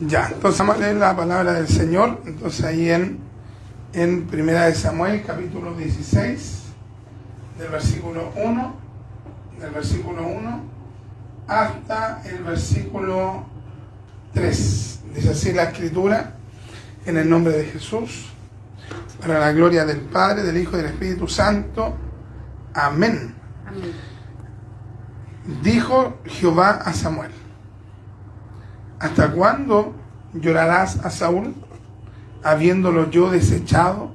Ya, entonces vamos a leer la palabra del Señor. Entonces ahí en Primera de Samuel, capítulo 16, del versículo 1 hasta el versículo 3. Dice así la Escritura: en el nombre de Jesús, para la gloria del Padre, del Hijo y del Espíritu Santo. Amén. Amén. Dijo Jehová a Samuel: ¿hasta cuándo llorarás a Saúl, habiéndolo yo desechado,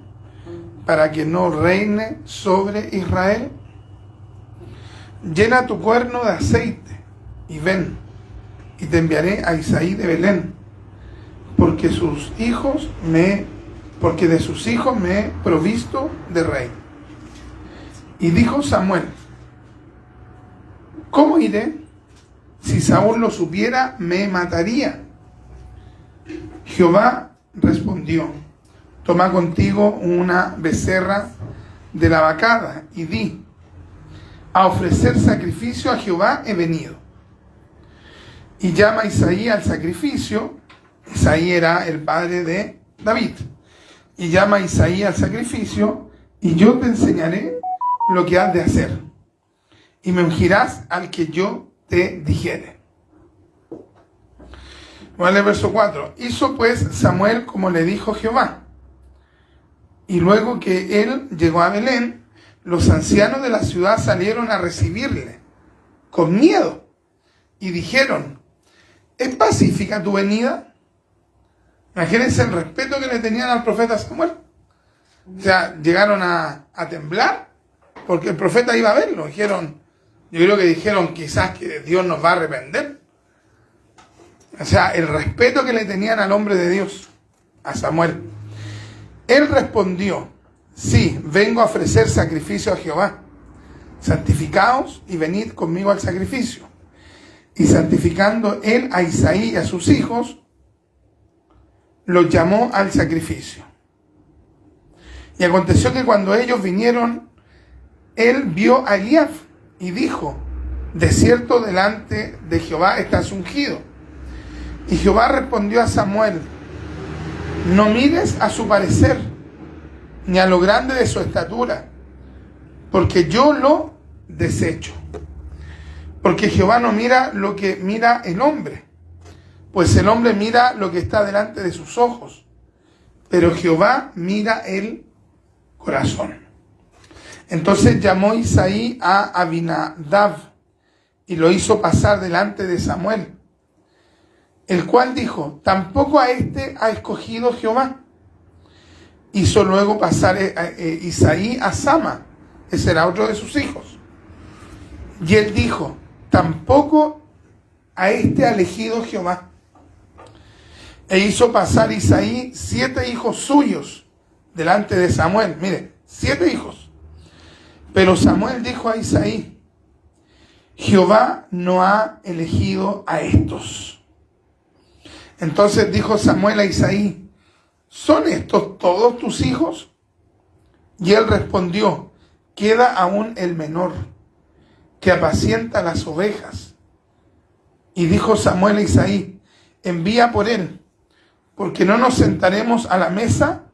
para que no reine sobre Israel? Llena tu cuerno de aceite y ven, y te enviaré a Isaí de Belén, porque de sus hijos me he provisto de rey. Y dijo Samuel: ¿cómo iré? Si Saúl lo supiera, me mataría. Jehová respondió: toma contigo una becerra de la vacada y di: a ofrecer sacrificio a Jehová he venido. Y llama a Isaí al sacrificio. Isaí era el padre de David. Y llama a Isaí al sacrificio, y yo te enseñaré lo que has de hacer, y me ungirás al que yo te dijere. Vamos al verso 4. Hizo pues Samuel como le dijo Jehová. Y luego que él llegó a Belén, los ancianos de la ciudad salieron a recibirle con miedo y dijeron: ¿es pacífica tu venida? Imagínense el respeto que le tenían al profeta Samuel. O sea, llegaron a temblar porque el profeta iba a verlo. Yo creo que dijeron: quizás que Dios nos va a arrepentir. O sea, el respeto que le tenían al hombre de Dios, a Samuel. Él respondió: sí, vengo a ofrecer sacrificio a Jehová. Santificaos y venid conmigo al sacrificio. Y santificando él a Isaí y a sus hijos, los llamó al sacrificio. Y aconteció que cuando ellos vinieron, él vio a Eliab y dijo: de cierto delante de Jehová estás ungido. Y Jehová respondió a Samuel: no mires a su parecer, ni a lo grande de su estatura, porque yo lo desecho. Porque Jehová no mira lo que mira el hombre, pues el hombre mira lo que está delante de sus ojos, pero Jehová mira el corazón. Entonces llamó Isaí a Abinadab y lo hizo pasar delante de Samuel, el cual dijo: tampoco a este ha escogido Jehová. Hizo luego pasar Isaí a Sama, ese era otro de sus hijos. Y él dijo: tampoco a este ha elegido Jehová. E hizo pasar Isaí 7 hijos suyos delante de Samuel. Mire, 7 hijos. Pero Samuel dijo a Isaí: Jehová no ha elegido a estos. Entonces dijo Samuel a Isaí: ¿son estos todos tus hijos? Y él respondió: queda aún el menor, que apacienta las ovejas. Y dijo Samuel a Isaí: envía por él, porque no nos sentaremos a la mesa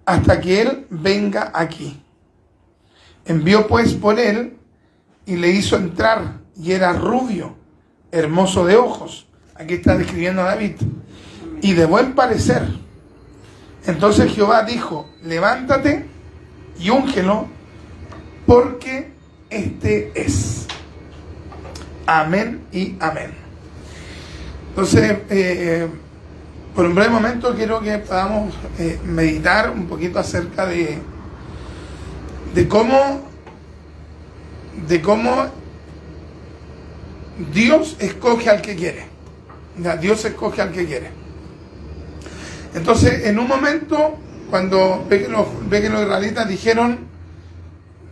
hasta que él venga aquí. Envió pues por él y le hizo entrar, y era rubio, hermoso de ojos. Aquí está describiendo a David. Y de buen parecer. Entonces Jehová dijo: levántate y úngelo, porque este es. Amén y amén. Entonces, por un breve momento quiero que podamos meditar un poquito acerca de cómo Dios escoge al que quiere. Dios escoge al que quiere. Entonces, en un momento, cuando ve que los israelitas dijeron,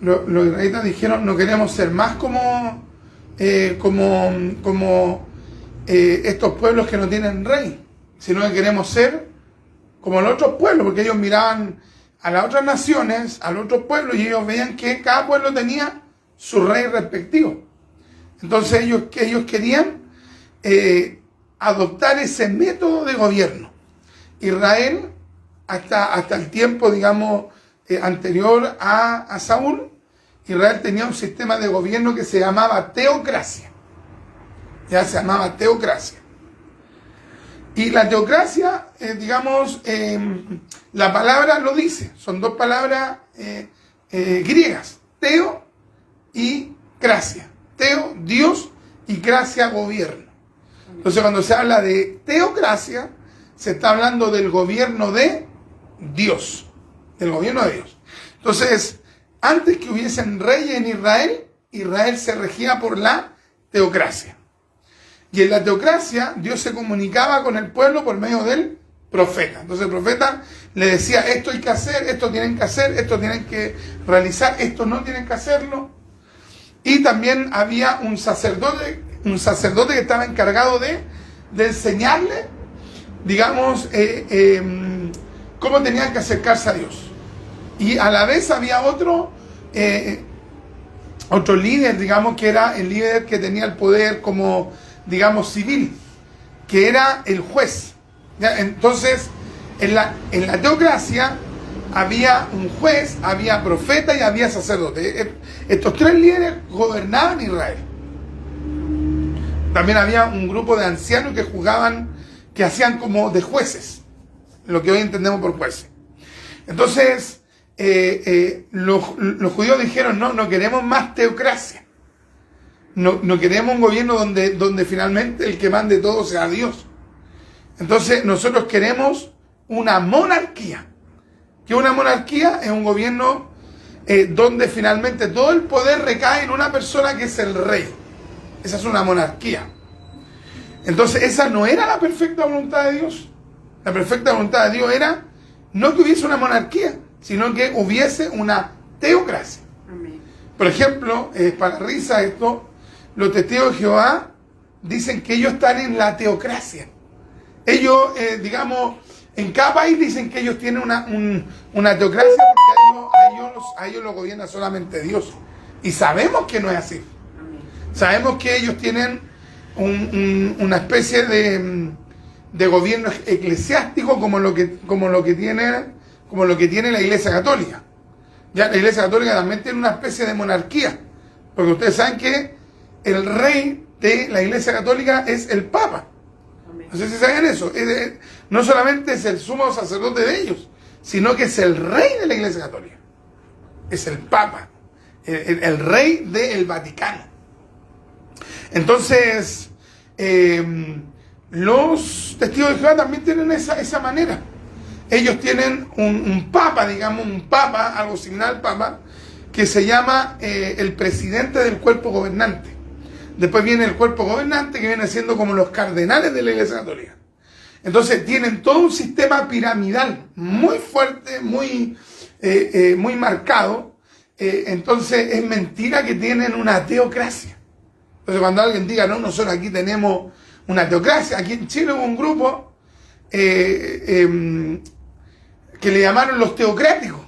no queremos ser más como estos pueblos que no tienen rey, sino que queremos ser como los otros pueblos, porque ellos miraban a las otras naciones, a los otros pueblos, y ellos veían que cada pueblo tenía su rey respectivo. Entonces ellos querían adoptar ese método de gobierno. Israel, hasta el tiempo, digamos, anterior a Saúl, Israel tenía un sistema de gobierno que se llamaba teocracia. Ya se llamaba teocracia. Y la teocracia, digamos, la palabra lo dice, son dos palabras griegas, teo y cracia. Teo, Dios, y cracia, gobierno. Entonces, cuando se habla de teocracia, se está hablando del gobierno de Dios, del gobierno de Dios. Entonces, antes que hubiesen reyes en Israel, Israel se regía por la teocracia. Y en la teocracia, Dios se comunicaba con el pueblo por medio del profeta. Entonces el profeta le decía, esto hay que hacer, esto tienen que hacer, esto tienen que realizar, esto no tienen que hacerlo. Y también había un sacerdote que estaba encargado de enseñarle, digamos, cómo tenían que acercarse a Dios. Y a la vez había otro líder, digamos, que era el líder que tenía el poder como, digamos, civil, que era el juez. ¿Ya? Entonces, en la teocracia había un juez, había profeta y había sacerdote. Estos tres líderes gobernaban Israel. También había un grupo de ancianos que hacían como de jueces, lo que hoy entendemos por jueces. Entonces, los judíos dijeron, no queremos más teocracia. No queremos un gobierno donde finalmente el que mande todo sea Dios. Entonces nosotros queremos una monarquía. Que una monarquía es un gobierno donde finalmente todo el poder recae en una persona que es el rey. Esa es una monarquía. Entonces esa no era la perfecta voluntad de Dios. La perfecta voluntad de Dios era no que hubiese una monarquía, sino que hubiese una teocracia. Amén. Por ejemplo, para risa esto, los testigos de Jehová dicen que ellos están en la teocracia. Ellos, digamos, en cada país dicen que ellos tienen una teocracia porque a ellos los gobierna solamente Dios. Y sabemos que no es así. Sabemos que ellos tienen una especie de gobierno eclesiástico como lo que tiene la Iglesia Católica. Ya la Iglesia Católica también tiene una especie de monarquía. Porque ustedes saben que el rey de la Iglesia Católica es el Papa. No sé si saben eso. No solamente es el sumo sacerdote de ellos, sino que es el rey de la Iglesia Católica. Es el Papa, el rey del Vaticano. Entonces, los testigos de Jehová también tienen esa manera. Ellos tienen un Papa, digamos, algo similar al Papa, que se llama el presidente del cuerpo gobernante. Después viene el cuerpo gobernante, que viene siendo como los cardenales de la Iglesia Católica. Entonces tienen todo un sistema piramidal muy fuerte, muy marcado. Entonces es mentira que tienen una teocracia. Entonces cuando alguien diga, no, nosotros aquí tenemos una teocracia, aquí en Chile hubo un grupo que le llamaron los teocráticos.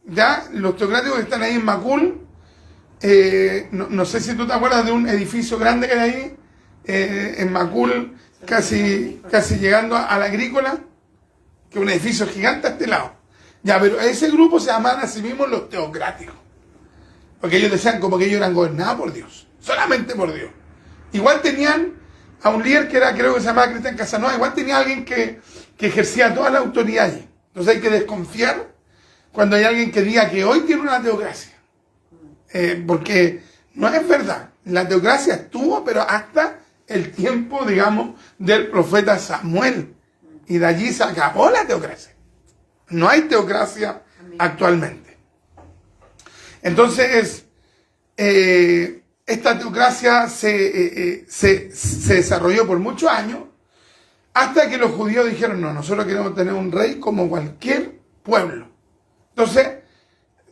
¿Ya? Los teocráticos que están ahí en Macul. No sé si tú te acuerdas de un edificio grande que hay ahí, en Macul, casi llegando a la Agrícola, que es un edificio gigante a este lado. Ya, pero ese grupo se llamaban a sí mismos los teocráticos, porque ellos decían como que ellos eran gobernados por Dios, solamente por Dios. Igual tenían a un líder que era, creo que se llamaba Cristian Casanova, igual tenía alguien que ejercía toda la autoridad allí. Entonces hay que desconfiar cuando hay alguien que diga que hoy tiene una teocracia. Porque no es verdad. La teocracia estuvo, pero hasta el tiempo, digamos, del profeta Samuel. Y de allí se acabó la teocracia. No hay teocracia actualmente. Entonces, esta teocracia se desarrolló por muchos años, hasta que los judíos dijeron, no, nosotros queremos tener un rey como cualquier pueblo. Entonces,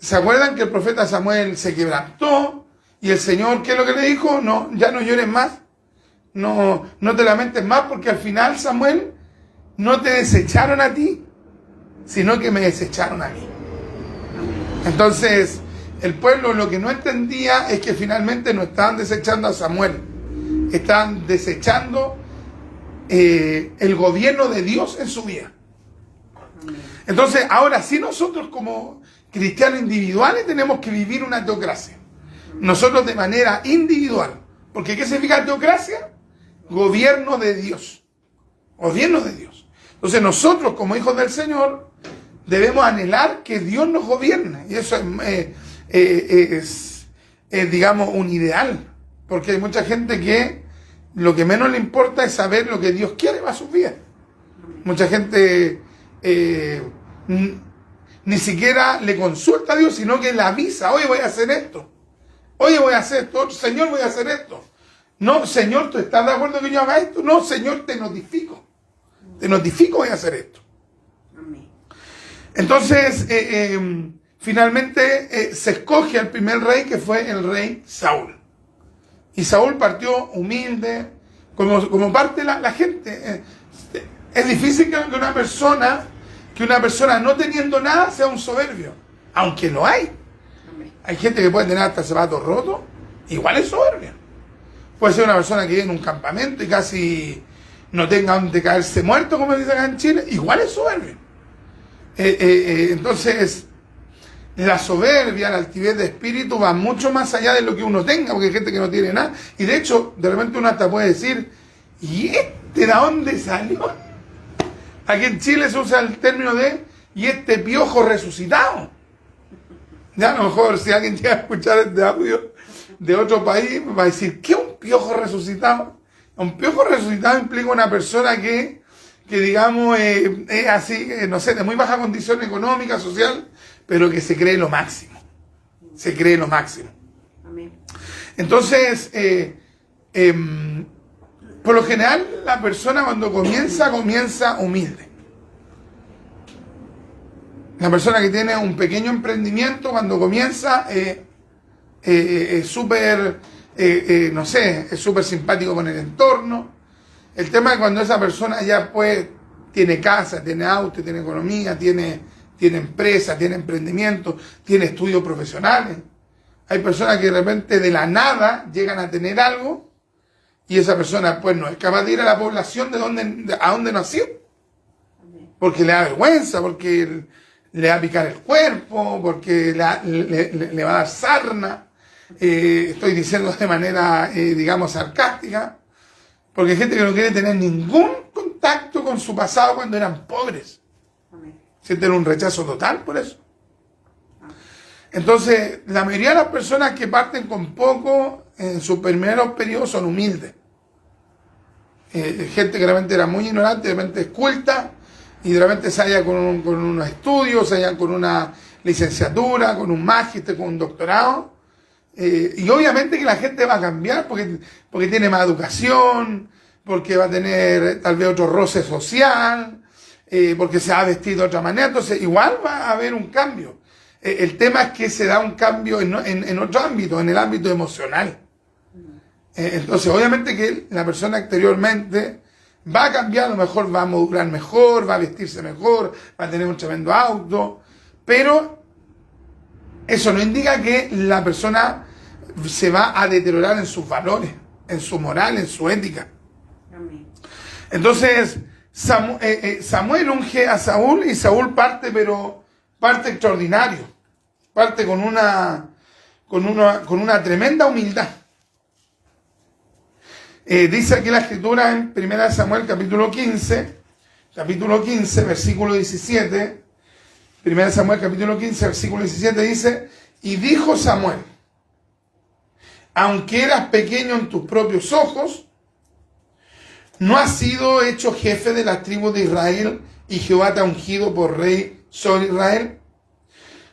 ¿se acuerdan que el profeta Samuel se quebrantó? Y el Señor, ¿qué es lo que le dijo? No, ya no llores más. No te lamentes más, porque al final, Samuel, no te desecharon a ti, sino que me desecharon a mí. Entonces, el pueblo lo que no entendía es que finalmente no estaban desechando a Samuel. Estaban desechando el gobierno de Dios en su vida. Entonces, ahora sí nosotros como cristianos individuales tenemos que vivir una teocracia. Nosotros de manera individual. Porque ¿qué significa teocracia? Gobierno de Dios. Gobierno de Dios. Entonces nosotros como hijos del Señor debemos anhelar que Dios nos gobierne. Y eso es, digamos, un ideal. Porque hay mucha gente que lo que menos le importa es saber lo que Dios quiere para sus vidas. Mucha gente ni siquiera le consulta a Dios, sino que le avisa: oye, voy a hacer esto. Oye, voy a hacer esto. Señor, voy a hacer esto. No, Señor, ¿tú estás de acuerdo que yo haga esto? No, Señor, te notifico. Te notifico, voy a hacer esto. Entonces, finalmente se escoge al primer rey, que fue el rey Saúl. Y Saúl partió humilde, como parte la gente. Es difícil que una persona no teniendo nada sea un soberbio, aunque lo hay. Hay gente que puede tener hasta zapatos rotos, igual es soberbia. Puede ser una persona que vive en un campamento y casi no tenga donde caerse muerto, como dicen acá en Chile, igual es soberbia. Entonces, la soberbia, la altivez de espíritu va mucho más allá de lo que uno tenga, porque hay gente que no tiene nada. Y de hecho, de repente uno hasta puede decir: ¿y este de dónde salió? Aquí en Chile se usa el término de ¿y este piojo resucitado? Ya a lo mejor si alguien llega a escuchar este audio de otro país, va a decir: ¿qué es un piojo resucitado? Un piojo resucitado implica una persona que digamos, es así, no sé, de muy baja condición económica, social, pero que se cree lo máximo. Se cree lo máximo. Amén. Entonces, por lo general, la persona cuando comienza humilde. La persona que tiene un pequeño emprendimiento, cuando comienza, es súper, no sé, es súper simpático con el entorno. El tema es cuando esa persona ya pues tiene casa, tiene auto, tiene economía, tiene empresa, tiene emprendimiento, tiene estudios profesionales. Hay personas que de repente de la nada llegan a tener algo y esa persona pues no es capaz de ir a la población a donde nació. Porque le da vergüenza, porque le va a picar el cuerpo, porque le va a dar sarna. Estoy diciendo de manera, digamos, sarcástica. Porque hay gente que no quiere tener ningún contacto con su pasado cuando eran pobres. Sienten un rechazo total por eso. Entonces, la mayoría de las personas que parten con poco en sus primeros periodos son humildes. Gente que realmente era muy ignorante, de repente es culta, y de repente se halla con unos estudios, se halla con una licenciatura, con un magíster, con un doctorado. Y obviamente que la gente va a cambiar porque tiene más educación, porque va a tener tal vez otro roce social, porque se va a vestir de otra manera. Entonces igual va a haber un cambio. El tema es que se da un cambio en otro ámbito, en el ámbito emocional. Entonces obviamente que la persona exteriormente va a cambiar, a lo mejor va a modular mejor, va a vestirse mejor, va a tener un tremendo auto, pero eso no indica que la persona se va a deteriorar en sus valores, en su moral, en su ética. Amén. Entonces, Samuel unge a Saúl y Saúl parte, pero parte extraordinario. Parte con una tremenda humildad. Dice aquí la escritura en 1 Samuel capítulo 15, versículo 17. 1 Samuel capítulo 15, versículo 17 dice: y dijo Samuel: aunque eras pequeño en tus propios ojos, no has sido hecho jefe de las tribus de Israel, y Jehová te ha ungido por rey sobre Israel.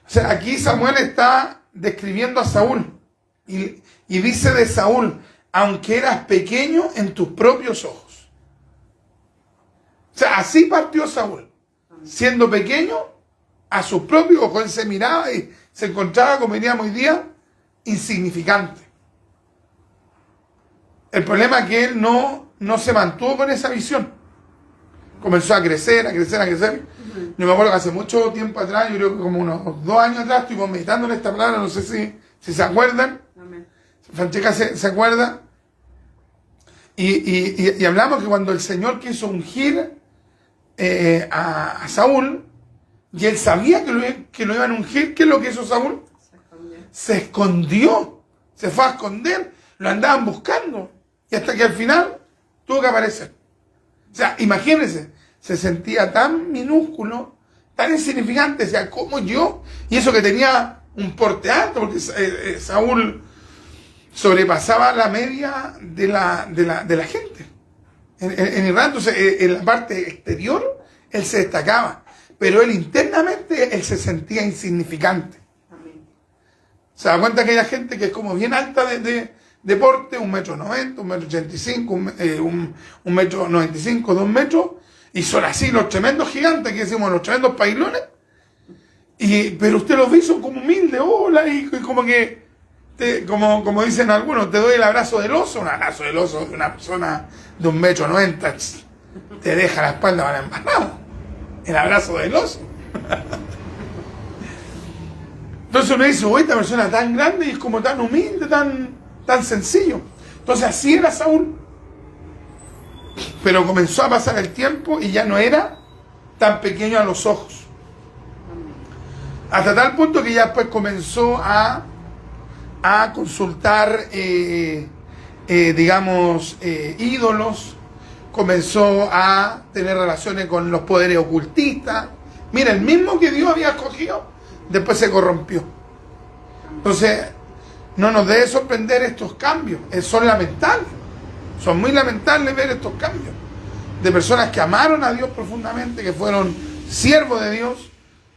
O sea, aquí Samuel está describiendo a Saúl, y dice de Saúl: aunque eras pequeño en tus propios ojos. O sea, así partió Saúl, siendo pequeño a sus propios ojos. Él se miraba y se encontraba, como diríamos hoy día, insignificante. El problema es que él no se mantuvo con esa visión. Comenzó a crecer. Yo me acuerdo que hace mucho tiempo atrás, yo creo que como unos 2 años atrás, estuvimos meditando en esta palabra, no sé si se acuerdan. Amén. Francesca se acuerda. Y hablamos que cuando el Señor quiso ungir a Saúl, y él sabía que lo iban a ungir, ¿qué es lo que hizo Saúl? Se escondió, se fue a esconder, lo andaban buscando, y hasta que al final tuvo que aparecer. O sea, imagínense, se sentía tan minúsculo, tan insignificante, o sea, como yo, y eso que tenía un porte alto, porque Saúl sobrepasaba la media de la gente en Israel. Entonces, en la parte exterior, él se destacaba, pero él internamente, él se sentía insignificante. Se da cuenta que hay gente que es como bien alta de porte, 1,90 m, 1,85 m, 1,95 m, 2 metros, y son así los tremendos gigantes que decimos, los tremendos pailones, pero usted los ve, son como humildes, hola, y como que, como dicen algunos, te doy el abrazo del oso. Un abrazo del oso de una persona de 1,90 m, te deja la espalda para empanado. El abrazo del oso. Entonces uno dice, oye, esta persona tan grande y es como tan humilde, tan sencillo. Entonces así era Saúl. Pero comenzó a pasar el tiempo y ya no era tan pequeño a los ojos. Hasta tal punto que ya después comenzó a consultar, ídolos, comenzó a tener relaciones con los poderes ocultistas. Mira, el mismo que Dios había escogido, después se corrompió. Entonces, no nos debe sorprender estos cambios. Son lamentables. Son muy lamentables ver estos cambios de personas que amaron a Dios profundamente, que fueron siervos de Dios,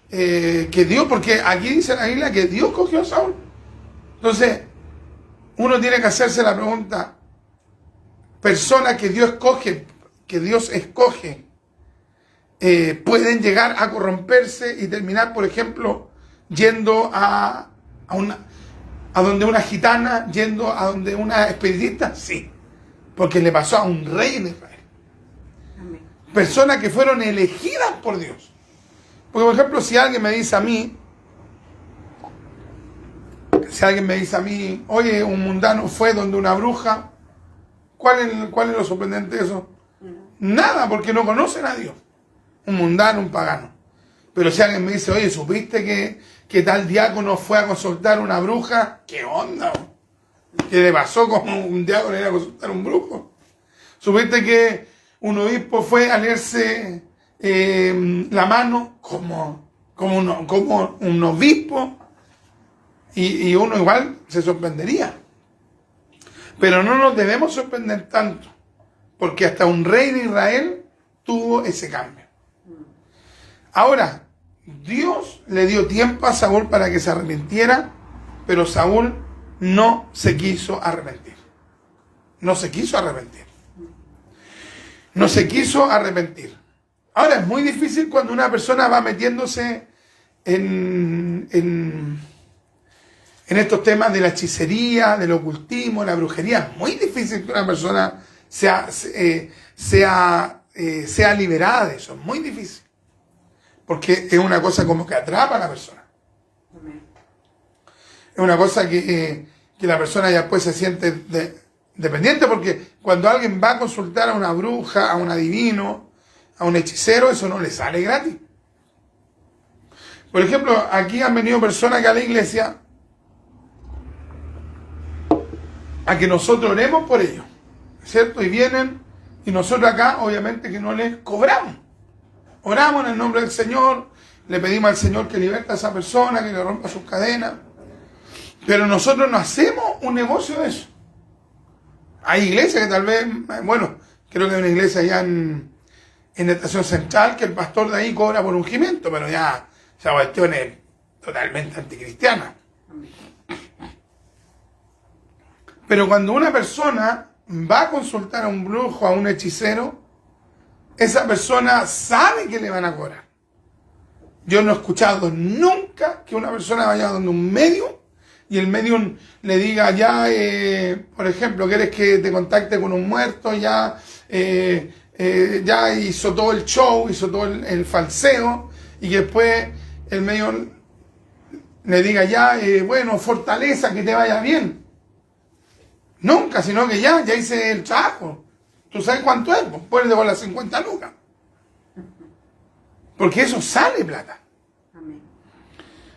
que Dios, porque aquí dice la Biblia que Dios cogió a Saúl. Entonces, uno tiene que hacerse la pregunta, personas que Dios escoge, pueden llegar a corromperse y terminar, por ejemplo, yendo a donde una gitana, yendo a donde una espiritista. Sí, porque le pasó a un rey en Israel. Amén. Personas que fueron elegidas por Dios. Porque, por ejemplo, si alguien me dice a mí, oye, un mundano fue donde una bruja, ¿cuál es lo sorprendente de eso? Nada, porque no conocen a Dios. Un mundano, un pagano. Pero si alguien me dice, oye, ¿supiste que tal diácono fue a consultar a una bruja? ¿Qué onda? ¿Qué le pasó como un diácono ir a consultar a un brujo? ¿Supiste que un obispo fue a leerse la mano como un obispo? Y uno igual se sorprendería. Pero no nos debemos sorprender tanto, porque hasta un rey de Israel tuvo ese cambio. Ahora, Dios le dio tiempo a Saúl para que se arrepintiera, pero Saúl no se quiso arrepentir. No se quiso arrepentir. No se quiso arrepentir. Ahora, es muy difícil cuando una persona va metiéndose en estos temas de la hechicería, del ocultismo, la brujería. Es muy difícil que una persona sea liberada de eso. Es muy difícil. Porque es una cosa como que atrapa a la persona. Es una cosa que la persona ya después se siente dependiente, porque cuando alguien va a consultar a una bruja, a un adivino, a un hechicero, eso no le sale gratis. Por ejemplo, aquí han venido personas que a la iglesia a que nosotros oremos por ellos, ¿cierto? Y vienen, y nosotros acá obviamente que no les cobramos. Oramos en el nombre del Señor, le pedimos al Señor que liberte a esa persona, que le rompa sus cadenas, pero nosotros no hacemos un negocio de eso. Hay iglesias que tal vez, bueno, creo que hay una iglesia allá en Estación Central que el pastor de ahí cobra por ungimiento, pero ya esa cuestión es totalmente anticristiana. Pero cuando una persona va a consultar a un brujo, a un hechicero, esa persona sabe que le van a cobrar. Yo no he escuchado nunca que una persona vaya donde un medium y el medium le diga, ya, por ejemplo, ¿quieres que te contacte con un muerto? Ya hizo todo el show, hizo todo el falseo, y que después el medium le diga, ya, bueno, fortaleza, que te vaya bien. Nunca, sino que ya hice el trabajo. ¿Tú sabes cuánto es? Pues ponle por las 50 lucas. Porque eso sale plata. Amén.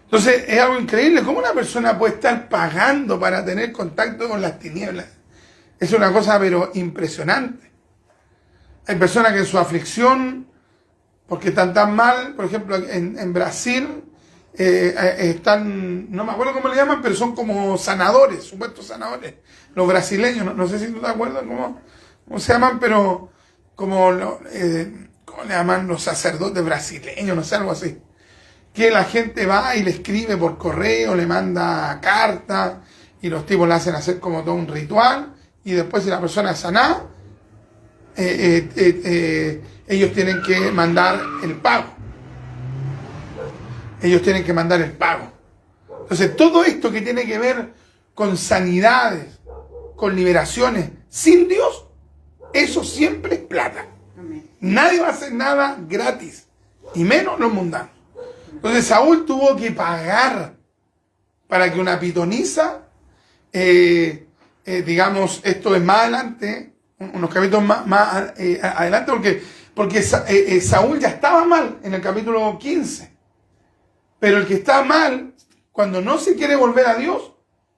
Entonces es algo increíble. ¿Cómo una persona puede estar pagando para tener contacto con las tinieblas? Es una cosa pero impresionante. Hay personas que en su aflicción, porque están tan mal, por ejemplo en Brasil, están, no me acuerdo cómo le llaman, pero son como sanadores, supuestos sanadores. Los brasileños, no sé si tú te acuerdas cómo se llaman, pero como ¿cómo le llaman? Los sacerdotes brasileños, no sé, algo así. Que la gente va y le escribe por correo, le manda cartas, y los tipos le hacen hacer como todo un ritual, y después si la persona es sanada, ellos tienen que mandar el pago. Ellos tienen que mandar el pago. Entonces todo esto que tiene que ver con sanidades, con liberaciones, sin Dios, eso siempre es plata. Amén. Nadie va a hacer nada gratis, y menos los mundanos. Entonces Saúl tuvo que pagar para que una pitonisa, digamos, esto es más adelante, unos capítulos más adelante, porque Saúl ya estaba mal en el capítulo 15. Pero el que está mal, cuando no se quiere volver a Dios,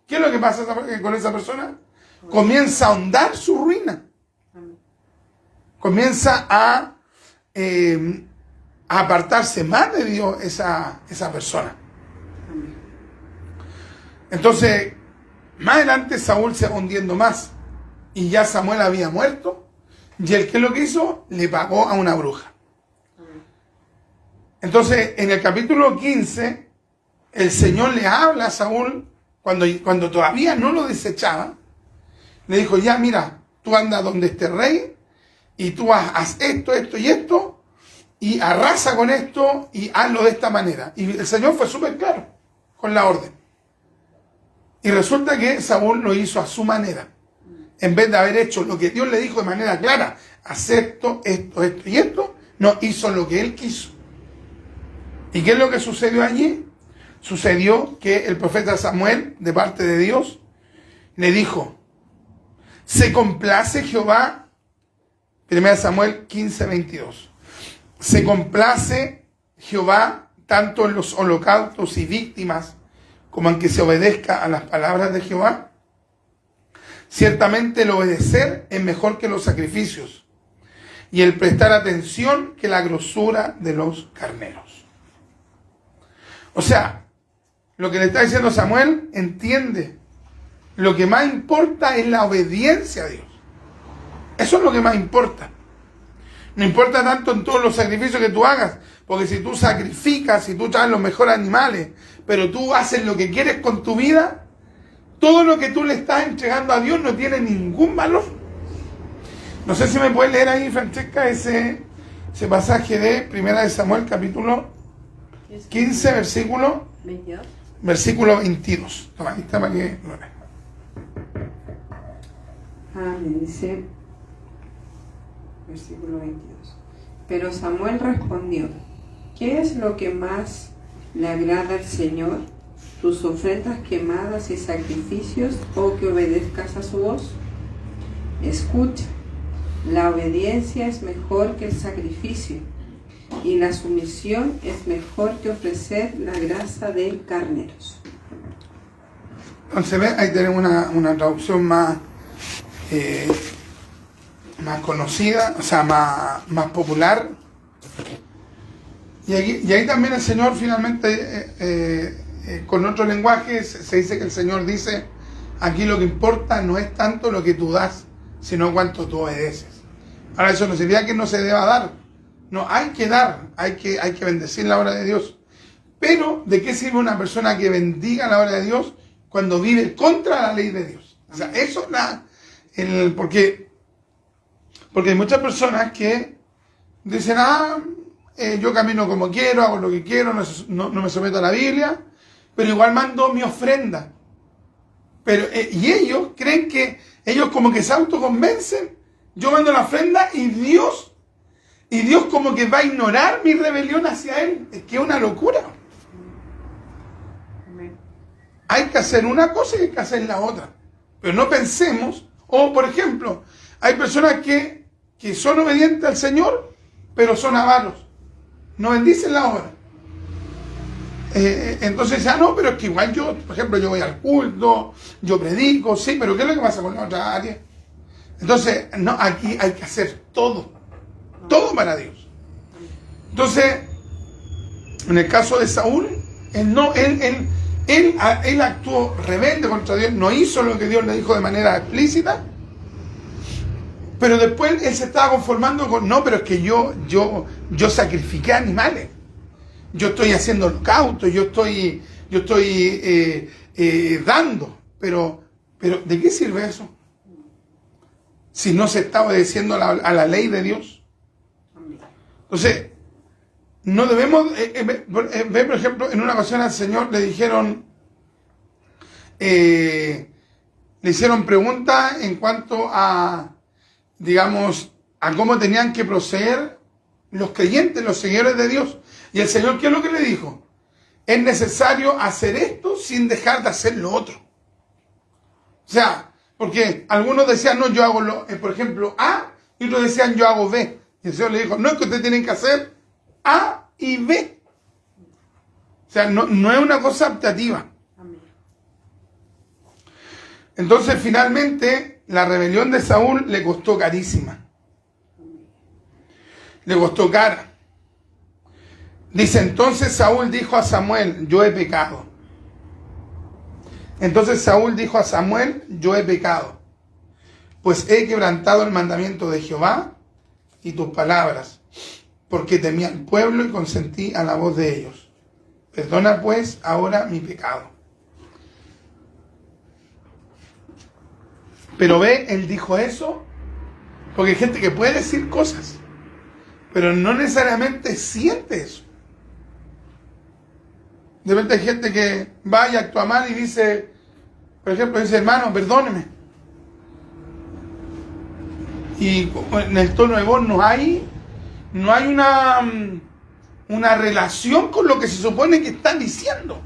¿qué es lo que pasa con esa persona? Comienza a ahondar su ruina. Comienza a apartarse más de Dios esa persona. Entonces, más adelante Saúl se va hundiendo más. Y ya Samuel había muerto. Y el que lo que hizo, le pagó a una bruja. Entonces, en el capítulo 15, el Señor le habla a Saúl, cuando todavía no lo desechaba, le dijo, ya mira, tú andas donde este rey, y tú haz esto, esto y esto, y arrasa con esto, y hazlo de esta manera. Y el Señor fue súper claro con la orden. Y resulta que Saúl lo hizo a su manera. En vez de haber hecho lo que Dios le dijo de manera clara, acepto esto y esto, no hizo lo que él quiso. ¿Y qué es lo que sucedió allí? Sucedió que el profeta Samuel, de parte de Dios, le dijo, se complace Jehová, 1 Samuel 15:22, se complace Jehová tanto en los holocaustos y víctimas como en que se obedezca a las palabras de Jehová. Ciertamente el obedecer es mejor que los sacrificios, y el prestar atención que la grosura de los carneros. O sea, lo que le está diciendo Samuel, entiende, lo que más importa es la obediencia a Dios. Eso es lo que más importa. No importa tanto en todos los sacrificios que tú hagas, porque si tú sacrificas, si tú traes los mejores animales, pero tú haces lo que quieres con tu vida, todo lo que tú le estás entregando a Dios no tiene ningún valor. No sé si me puedes leer ahí, Francesca, ese pasaje de 1 Samuel, capítulo 15, versículo 22. Versículo 22. Toma, ahí está para que lo veas. Me dice, versículo 22. Pero Samuel respondió, ¿qué es lo que más le agrada al Señor? ¿Tus ofrendas quemadas y sacrificios, o que obedezcas a su voz? Escucha, la obediencia es mejor que el sacrificio, y la sumisión es mejor que ofrecer la grasa de carneros. Entonces, ¿ves? Ahí tenemos una traducción más conocida, o sea, más popular. Y ahí también el Señor finalmente, con otro lenguaje, se dice que el Señor dice, aquí lo que importa no es tanto lo que tú das, sino cuánto tú obedeces. Ahora, eso no significa que no se deba dar. No, hay que dar, hay que bendecir la obra de Dios. Pero, ¿de qué sirve una persona que bendiga la obra de Dios cuando vive contra la ley de Dios? O sea, eso porque hay muchas personas que dicen, yo camino como quiero, hago lo que quiero, no me someto a la Biblia, pero igual mando mi ofrenda. Pero, y ellos creen que ellos como que se autoconvencen, yo mando la ofrenda y Dios como que va a ignorar mi rebelión hacia Él. Es que es una locura. Hay que hacer una cosa y hay que hacer la otra. Pero no pensemos, o por ejemplo, hay personas que que son obedientes al Señor, pero son avaros. No bendicen la obra. Entonces ya no, pero es que igual yo, por ejemplo, yo voy al culto, yo predico, sí, pero ¿qué es lo que pasa con la otra área? Entonces, no, aquí hay que hacer todo para Dios. Entonces, en el caso de Saúl, él actuó rebelde contra Dios, no hizo lo que Dios le dijo de manera explícita, pero después él se estaba conformando con, no, pero es que yo sacrifiqué animales. Yo estoy haciendo holocausto, yo estoy dando, pero ¿de qué sirve eso? Si no se está obedeciendo a la ley de Dios. Entonces, no debemos ver, por ejemplo, en una ocasión al Señor le dijeron, le hicieron preguntas en cuanto a, digamos, a cómo tenían que proceder los creyentes, los seguidores de Dios. Y el Señor, ¿qué es lo que le dijo? Es necesario hacer esto sin dejar de hacer lo otro. O sea, porque algunos decían, no, yo hago, por ejemplo, A, y otros decían, yo hago B. Y el Señor le dijo, no, es que ustedes tienen que hacer A y B. O sea, no es una cosa optativa. Entonces, finalmente, la rebelión de Saúl le costó carísima. Le costó cara. Dice, entonces Saúl dijo a Samuel, yo he pecado. Entonces Saúl dijo a Samuel, yo he pecado, pues he quebrantado el mandamiento de Jehová y tus palabras, porque temí al pueblo y consentí a la voz de ellos. Perdona pues ahora mi pecado. Pero ve, él dijo eso, porque hay gente que puede decir cosas, pero no necesariamente siente eso. De repente hay gente que va y actúa mal y dice, por ejemplo, dice, hermano, perdóneme. Y en el tono de voz no hay una relación con lo que se supone que están diciendo.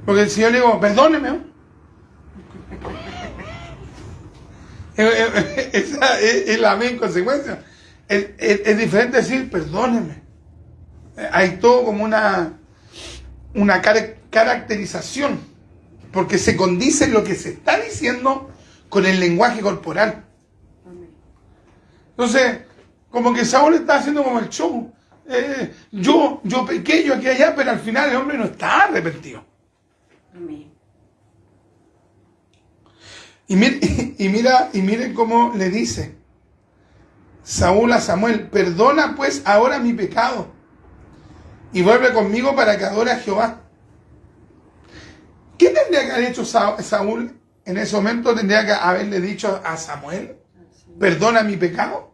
Porque el Señor le digo, perdóneme. Esa es la misma consecuencia. Es diferente decir, perdóneme. Hay todo como una caracterización, porque se condice lo que se está diciendo con el lenguaje corporal. Entonces, como que Saúl está haciendo como el show. Yo pequé, yo aquí allá, pero al final el hombre no está arrepentido. Y miren cómo le dice Saúl a Samuel, perdona pues ahora mi pecado y vuelve conmigo para que adore a Jehová. ¿Qué tendría que haber hecho Saúl en ese momento? Tendría que haberle dicho a Samuel, perdona mi pecado.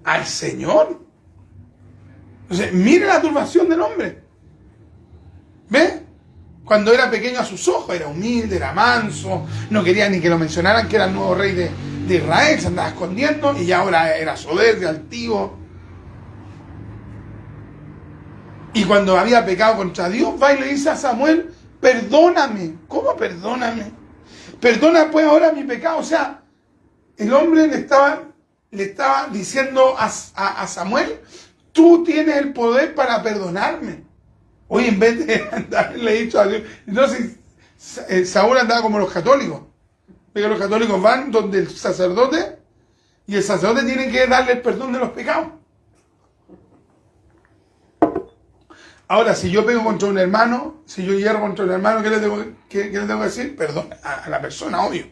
Al Señor. Entonces, mire la turbación del hombre. ¿Ve? Cuando era pequeño a sus ojos, era humilde, era manso, no quería ni que lo mencionaran que era el nuevo rey de Israel, se andaba escondiendo, y ahora era soberbio, altivo. Y cuando había pecado contra Dios, va y le dice a Samuel, perdóname. ¿Cómo perdóname? Perdona pues ahora mi pecado. O sea, el hombre le estaba diciendo a Samuel, tú tienes el poder para perdonarme. Hoy en vez de haberle dicho a Dios. Entonces, Saúl andaba como los católicos. Porque los católicos van donde el sacerdote, y el sacerdote tiene que darle el perdón de los pecados. Ahora, si yo pego contra un hermano, si yo hierro contra un hermano, ¿qué le tengo que decir? Perdón a la persona, obvio.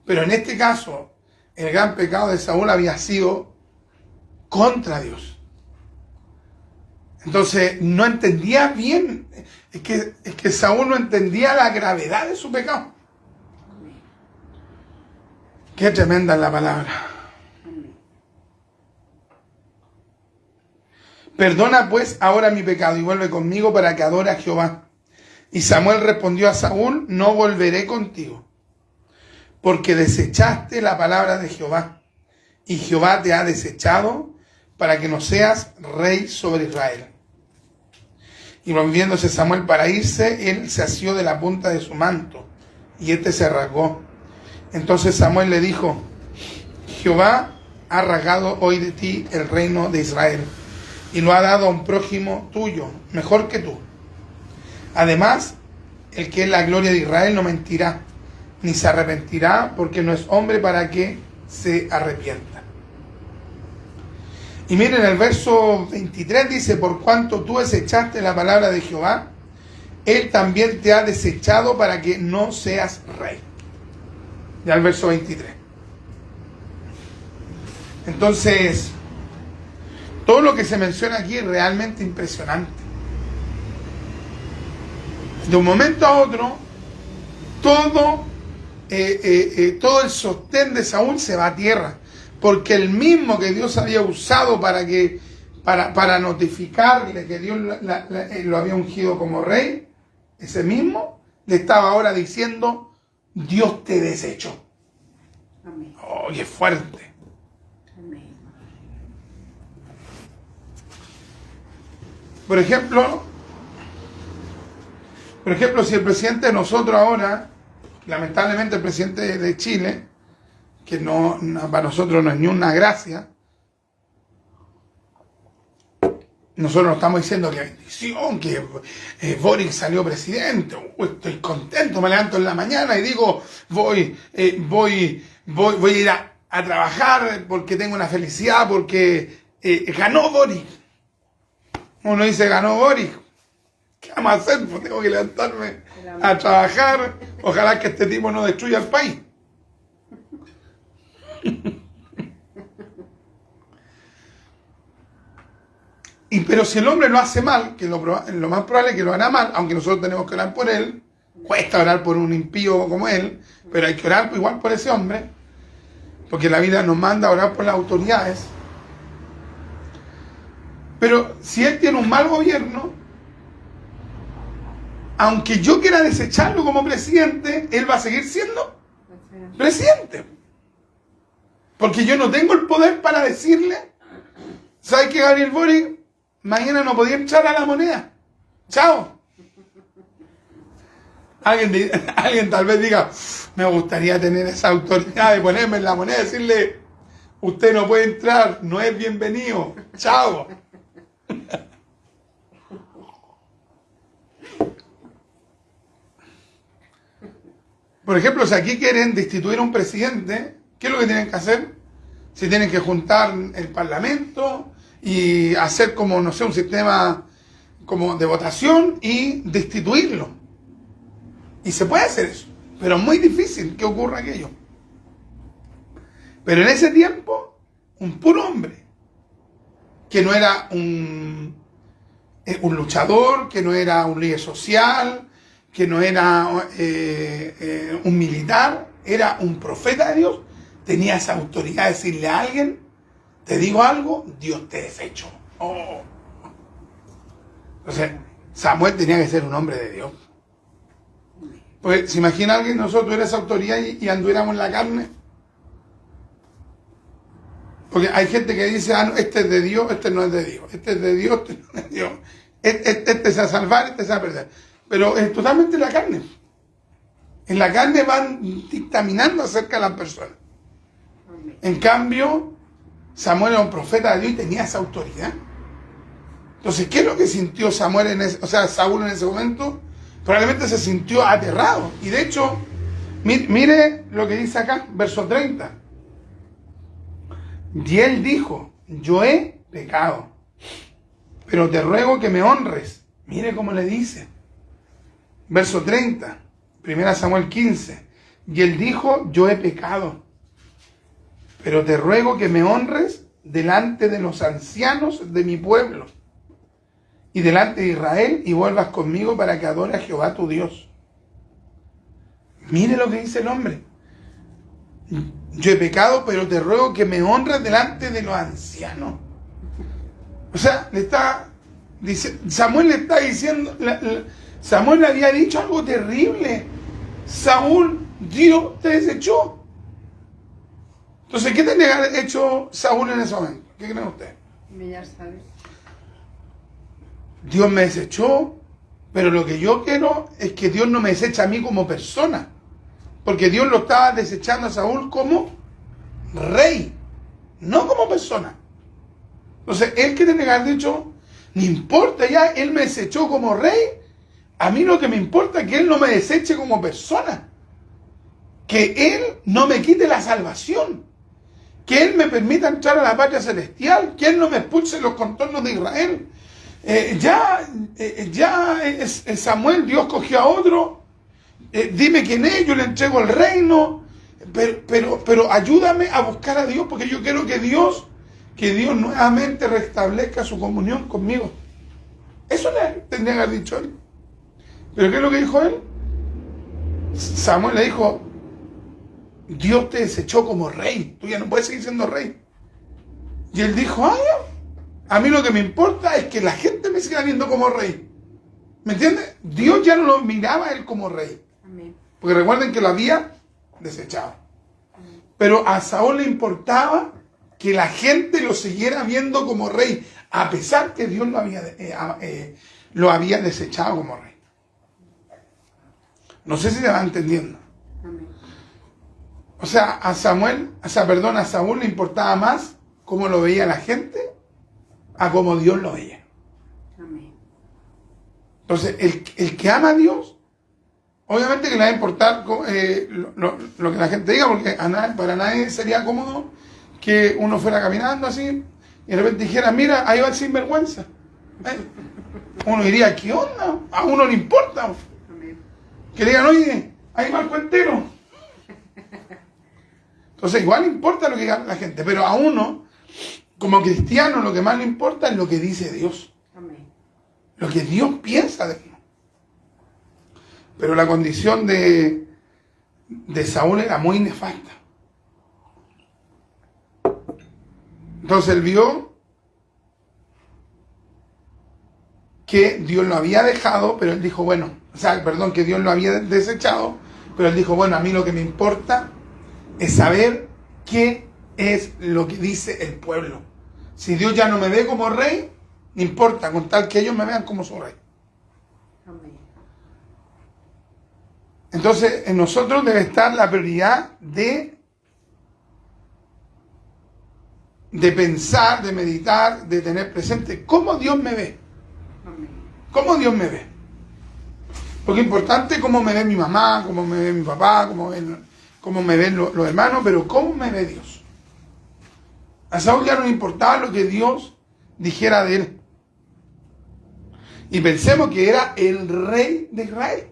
Pero en este caso, el gran pecado de Saúl había sido contra Dios. Entonces, no entendía bien. Es que Saúl no entendía la gravedad de su pecado. Qué tremenda es la palabra. Perdona pues ahora mi pecado y vuelve conmigo para que adore a Jehová. Y Samuel respondió a Saúl, no volveré contigo, porque desechaste la palabra de Jehová, y Jehová te ha desechado para que no seas rey sobre Israel. Y volviéndose Samuel para irse, él se asió de la punta de su manto, y se rasgó. Entonces Samuel le dijo, Jehová ha rasgado hoy de ti el reino de Israel y lo ha dado a un prójimo tuyo, mejor que tú. Además, el que es la gloria de Israel no mentirá, ni se arrepentirá, porque no es hombre para que se arrepienta. Y miren, el verso 23 dice: por cuanto tú desechaste la palabra de Jehová, Él también te ha desechado para que no seas rey. Ya el verso 23. Entonces, todo lo que se menciona aquí es realmente impresionante. De un momento a otro, todo el sostén de Saúl se va a tierra, porque el mismo que Dios había usado para notificarle que Dios lo había ungido como rey, ese mismo le estaba ahora diciendo: Dios te desechó. Amén. Oh, qué fuerte. Amén. Por ejemplo, si el presidente de nosotros ahora, lamentablemente el presidente de Chile, que para nosotros no es ni una gracia, nosotros no estamos diciendo que bendición, que Boric salió presidente. Estoy contento, me levanto en la mañana y digo, voy a ir a trabajar porque tengo una felicidad, porque ganó Boric. Uno dice, ganó Boric. ¿Qué vamos a hacer? Pues tengo que levantarme a trabajar. Ojalá que este tipo no destruya el país. Pero si el hombre lo hace mal, que lo más probable es que lo hará mal, aunque nosotros tenemos que orar por él, cuesta orar por un impío como él, pero hay que orar igual por ese hombre, porque la vida nos manda a orar por las autoridades. Pero si él tiene un mal gobierno, aunque yo quiera desecharlo como presidente, él va a seguir siendo presidente. Porque yo no tengo el poder para decirle, ¿sabes qué, Gabriel Boric? Mañana no podía echar a la moneda. Chao. Alguien tal vez diga, me gustaría tener esa autoridad de ponerme en la moneda y decirle, usted no puede entrar, no es bienvenido. Chao. Por ejemplo, si aquí quieren destituir a un presidente, ¿qué es lo que tienen que hacer? Si tienen que juntar el parlamento y hacer como, no sé, un sistema como de votación y destituirlo. Y se puede hacer eso, pero es muy difícil que ocurra aquello. Pero en ese tiempo, un puro hombre, que no era un luchador, que no era un líder social, que no era un militar, era un profeta de Dios, tenía esa autoridad de decirle a alguien, te digo algo, Dios te desechó. Oh. Entonces, Samuel tenía que ser un hombre de Dios. Pues, ¿se imagina alguien, nosotros tuviera esa autoridad y anduviéramos en la carne? Porque hay gente que dice, no, este es de Dios, este no es de Dios. Este es de Dios, este no es de Dios. Este se va a salvar, este se va a perder. Pero es totalmente la carne. En la carne van dictaminando acerca de las personas. En cambio, Samuel era un profeta de Dios y tenía esa autoridad. Entonces, ¿qué es lo que sintió Saúl en ese momento? Probablemente se sintió aterrado. Y de hecho, mire lo que dice acá, verso 30. Y él dijo, yo he pecado, pero te ruego que me honres. Mire cómo le dice. Verso 30, 1 Samuel 15. Y él dijo, yo he pecado, pero te ruego que me honres delante de los ancianos de mi pueblo y delante de Israel, y vuelvas conmigo para que adore a Jehová tu Dios. Mire lo que dice el hombre. Yo he pecado, pero te ruego que me honres delante de los ancianos. O sea, Samuel le está diciendo, Samuel le había dicho algo terrible. Saúl, Dios te desechó. Entonces, ¿qué tendría que haber hecho Saúl en ese momento? ¿Qué creen ustedes? Dios me desechó, pero lo que yo quiero es que Dios no me deseche a mí como persona, porque Dios lo estaba desechando a Saúl como rey, no como persona. Entonces, él que tiene que haber dicho, no importa ya, él me desechó como rey, a mí lo que me importa es que él no me deseche como persona, que él no me quite la salvación, que él me permita entrar a la patria celestial, que él no me expulse de los contornos de Israel. Samuel, Dios cogió a otro, dime quién es, yo le entrego el reino, pero ayúdame a buscar a Dios, porque yo quiero que Dios nuevamente restablezca su comunión conmigo. Eso le tendría que haber dicho él. ¿Pero qué es lo que dijo él? Samuel le dijo, Dios te desechó como rey, tú ya no puedes seguir siendo rey. Y él dijo, a mí lo que me importa es que la gente me siga viendo como rey. ¿Me entiendes? Dios ya no lo miraba a él como rey. Amén. Porque recuerden que lo había desechado. Pero a Saúl le importaba que la gente lo siguiera viendo como rey, a pesar que Dios lo había desechado como rey. No sé si se va entendiendo. Amén. O sea, a Saúl le importaba más cómo lo veía la gente a cómo Dios lo veía. Amén. Entonces, el que ama a Dios, obviamente que le va a importar lo que la gente diga, porque para nadie sería cómodo que uno fuera caminando así y de repente dijera, mira, ahí va el sinvergüenza. Uno diría, ¿qué onda? A uno le importa. Amén. Que le digan, oye, ahí va el cuentero. Entonces, igual importa lo que diga la gente, pero a uno, como cristiano, lo que más le importa es lo que dice Dios. Amén. Lo que Dios piensa de uno. Pero la condición de Saúl era muy nefasta. Entonces él vio que Dios lo había dejado, pero él dijo, que Dios lo había desechado, pero él dijo, bueno, a mí lo que me importa es saber qué es lo que dice el pueblo. Si Dios ya no me ve como rey, no importa, con tal que ellos me vean como su rey. Amén. Entonces, en nosotros debe estar la prioridad de pensar, de meditar, de tener presente cómo Dios me ve. Amén. ¿Cómo Dios me ve? Porque es importante cómo me ve mi mamá, cómo me ve mi papá, cómo me ven los hermanos, pero ¿cómo me ve Dios? A Saúl ya no le importaba lo que Dios dijera de él. Y pensemos que era el rey de Israel.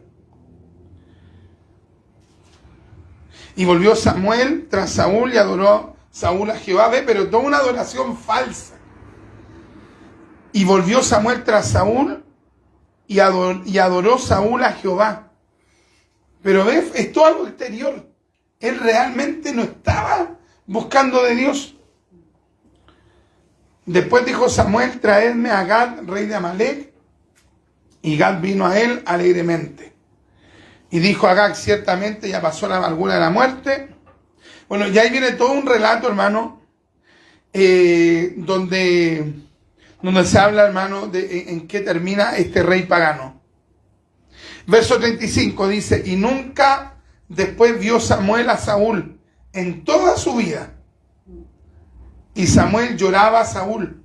Y volvió Samuel tras Saúl y adoró Saúl a Jehová, pero toda una adoración falsa. Y volvió Samuel tras Saúl y adoró Saúl a Jehová. Pero ves, es todo algo exterior. Él realmente no estaba buscando de Dios. Después dijo Samuel, traedme a Gad, rey de Amalek. Y Gad vino a él alegremente. Y dijo a Gad, ciertamente ya pasó la amargura de la muerte. Bueno, y ahí viene todo un relato, hermano, donde se habla, hermano, de en qué termina este rey pagano. Verso 35 dice, y nunca después vio Samuel a Saúl en toda su vida. Y Samuel lloraba a Saúl.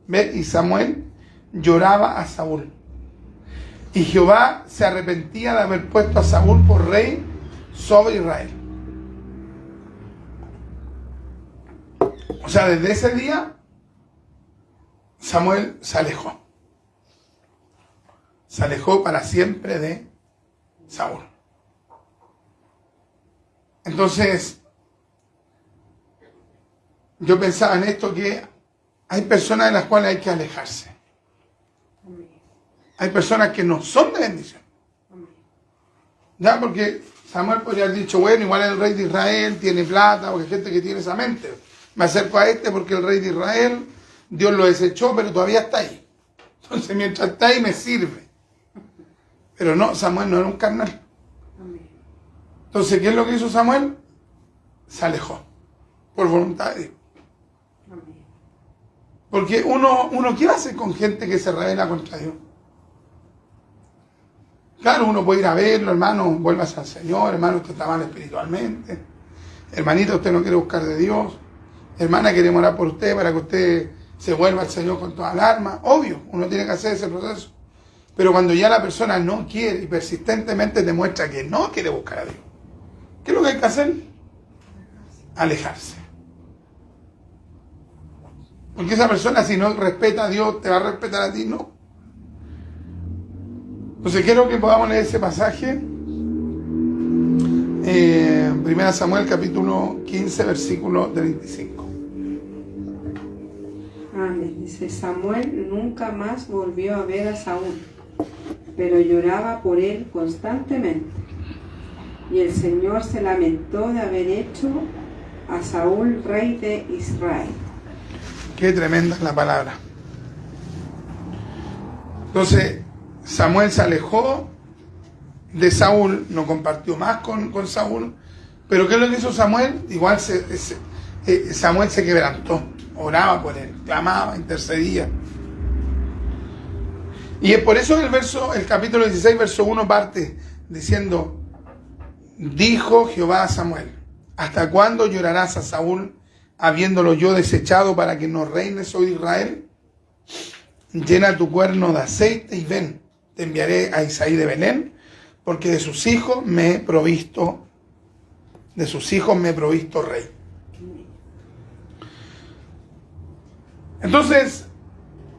¿Ve? Y Samuel lloraba a Saúl. Y Jehová se arrepentía de haber puesto a Saúl por rey sobre Israel. O sea, desde ese día, Samuel se alejó. Se alejó para siempre de Saúl. Entonces, yo pensaba en esto, que hay personas de las cuales hay que alejarse. Hay personas que no son de bendición. Ya, porque Samuel podría haber dicho, bueno, igual el rey de Israel tiene plata, porque hay gente que tiene esa mente. Me acerco a este porque el rey de Israel, Dios lo desechó, pero todavía está ahí. Entonces, mientras está ahí, me sirve. Pero no, Samuel no era un carnal. Entonces, ¿qué es lo que hizo Samuel? Se alejó, por voluntad de Dios. Porque uno ¿qué va a hacer con gente que se revela contra Dios? Claro, uno puede ir a verlo, hermano, vuélvase al Señor, hermano, usted está mal espiritualmente. Hermanito, usted no quiere buscar de Dios. hermana, queremos orar por usted para que usted se vuelva al Señor con toda el alma. Obvio, uno tiene que hacer ese proceso. Pero cuando ya la persona no quiere y persistentemente demuestra que no quiere buscar a Dios, ¿qué es lo que hay que hacer? Alejarse. Porque esa persona, si no respeta a Dios, ¿te va a respetar a ti? No. Entonces quiero que podamos leer ese pasaje. 1 Samuel capítulo 15, versículo 35. Amén. Dice, Samuel nunca más volvió a ver a Saúl, pero lloraba por él constantemente. Y el Señor se lamentó de haber hecho a Saúl rey de Israel. Qué tremenda es la palabra. Entonces, Samuel se alejó de Saúl, no compartió más con Saúl, pero ¿qué es lo que hizo Samuel? Igual Samuel se quebrantó, oraba por él, clamaba, intercedía. Y es por eso el capítulo 16, verso 1 parte diciendo, dijo Jehová a Samuel, ¿hasta cuándo llorarás a Saúl, habiéndolo yo desechado para que no reine sobre Israel? Llena tu cuerno de aceite y ven, te enviaré a Isaí de Belén, porque de sus hijos me he provisto rey. Entonces,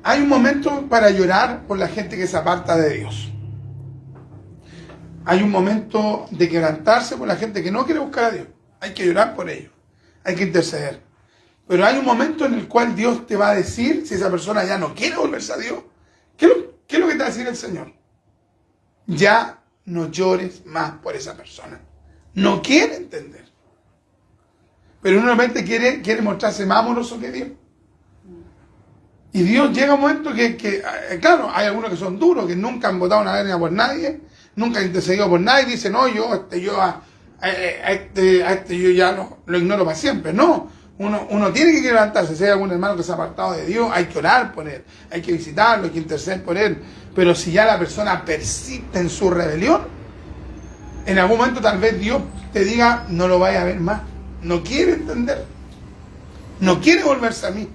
hay un momento para llorar por la gente que se aparta de Dios. Hay un momento de quebrantarse por la gente que no quiere buscar a Dios. Hay que llorar por ellos. Hay que interceder. Pero hay un momento en el cual Dios te va a decir, si esa persona ya no quiere volverse a Dios, ¿qué es lo que te va a decir el Señor? Ya no llores más por esa persona. No quiere entender. Pero uno realmente quiere mostrarse más amoroso que Dios. Y Dios llega a un momento que claro, hay algunos que son duros, que nunca han votado una lágrima por nadie, nunca han intercedido por nadie, y dicen, no, yo ya lo ignoro para siempre. No, uno tiene que levantarse. Si hay algún hermano que se ha apartado de Dios, hay que orar por él, hay que visitarlo, hay que interceder por él. Pero si ya la persona persiste en su rebelión, en algún momento tal vez Dios te diga, no lo vaya a ver más. No quiere entender. No quiere volverse a mí.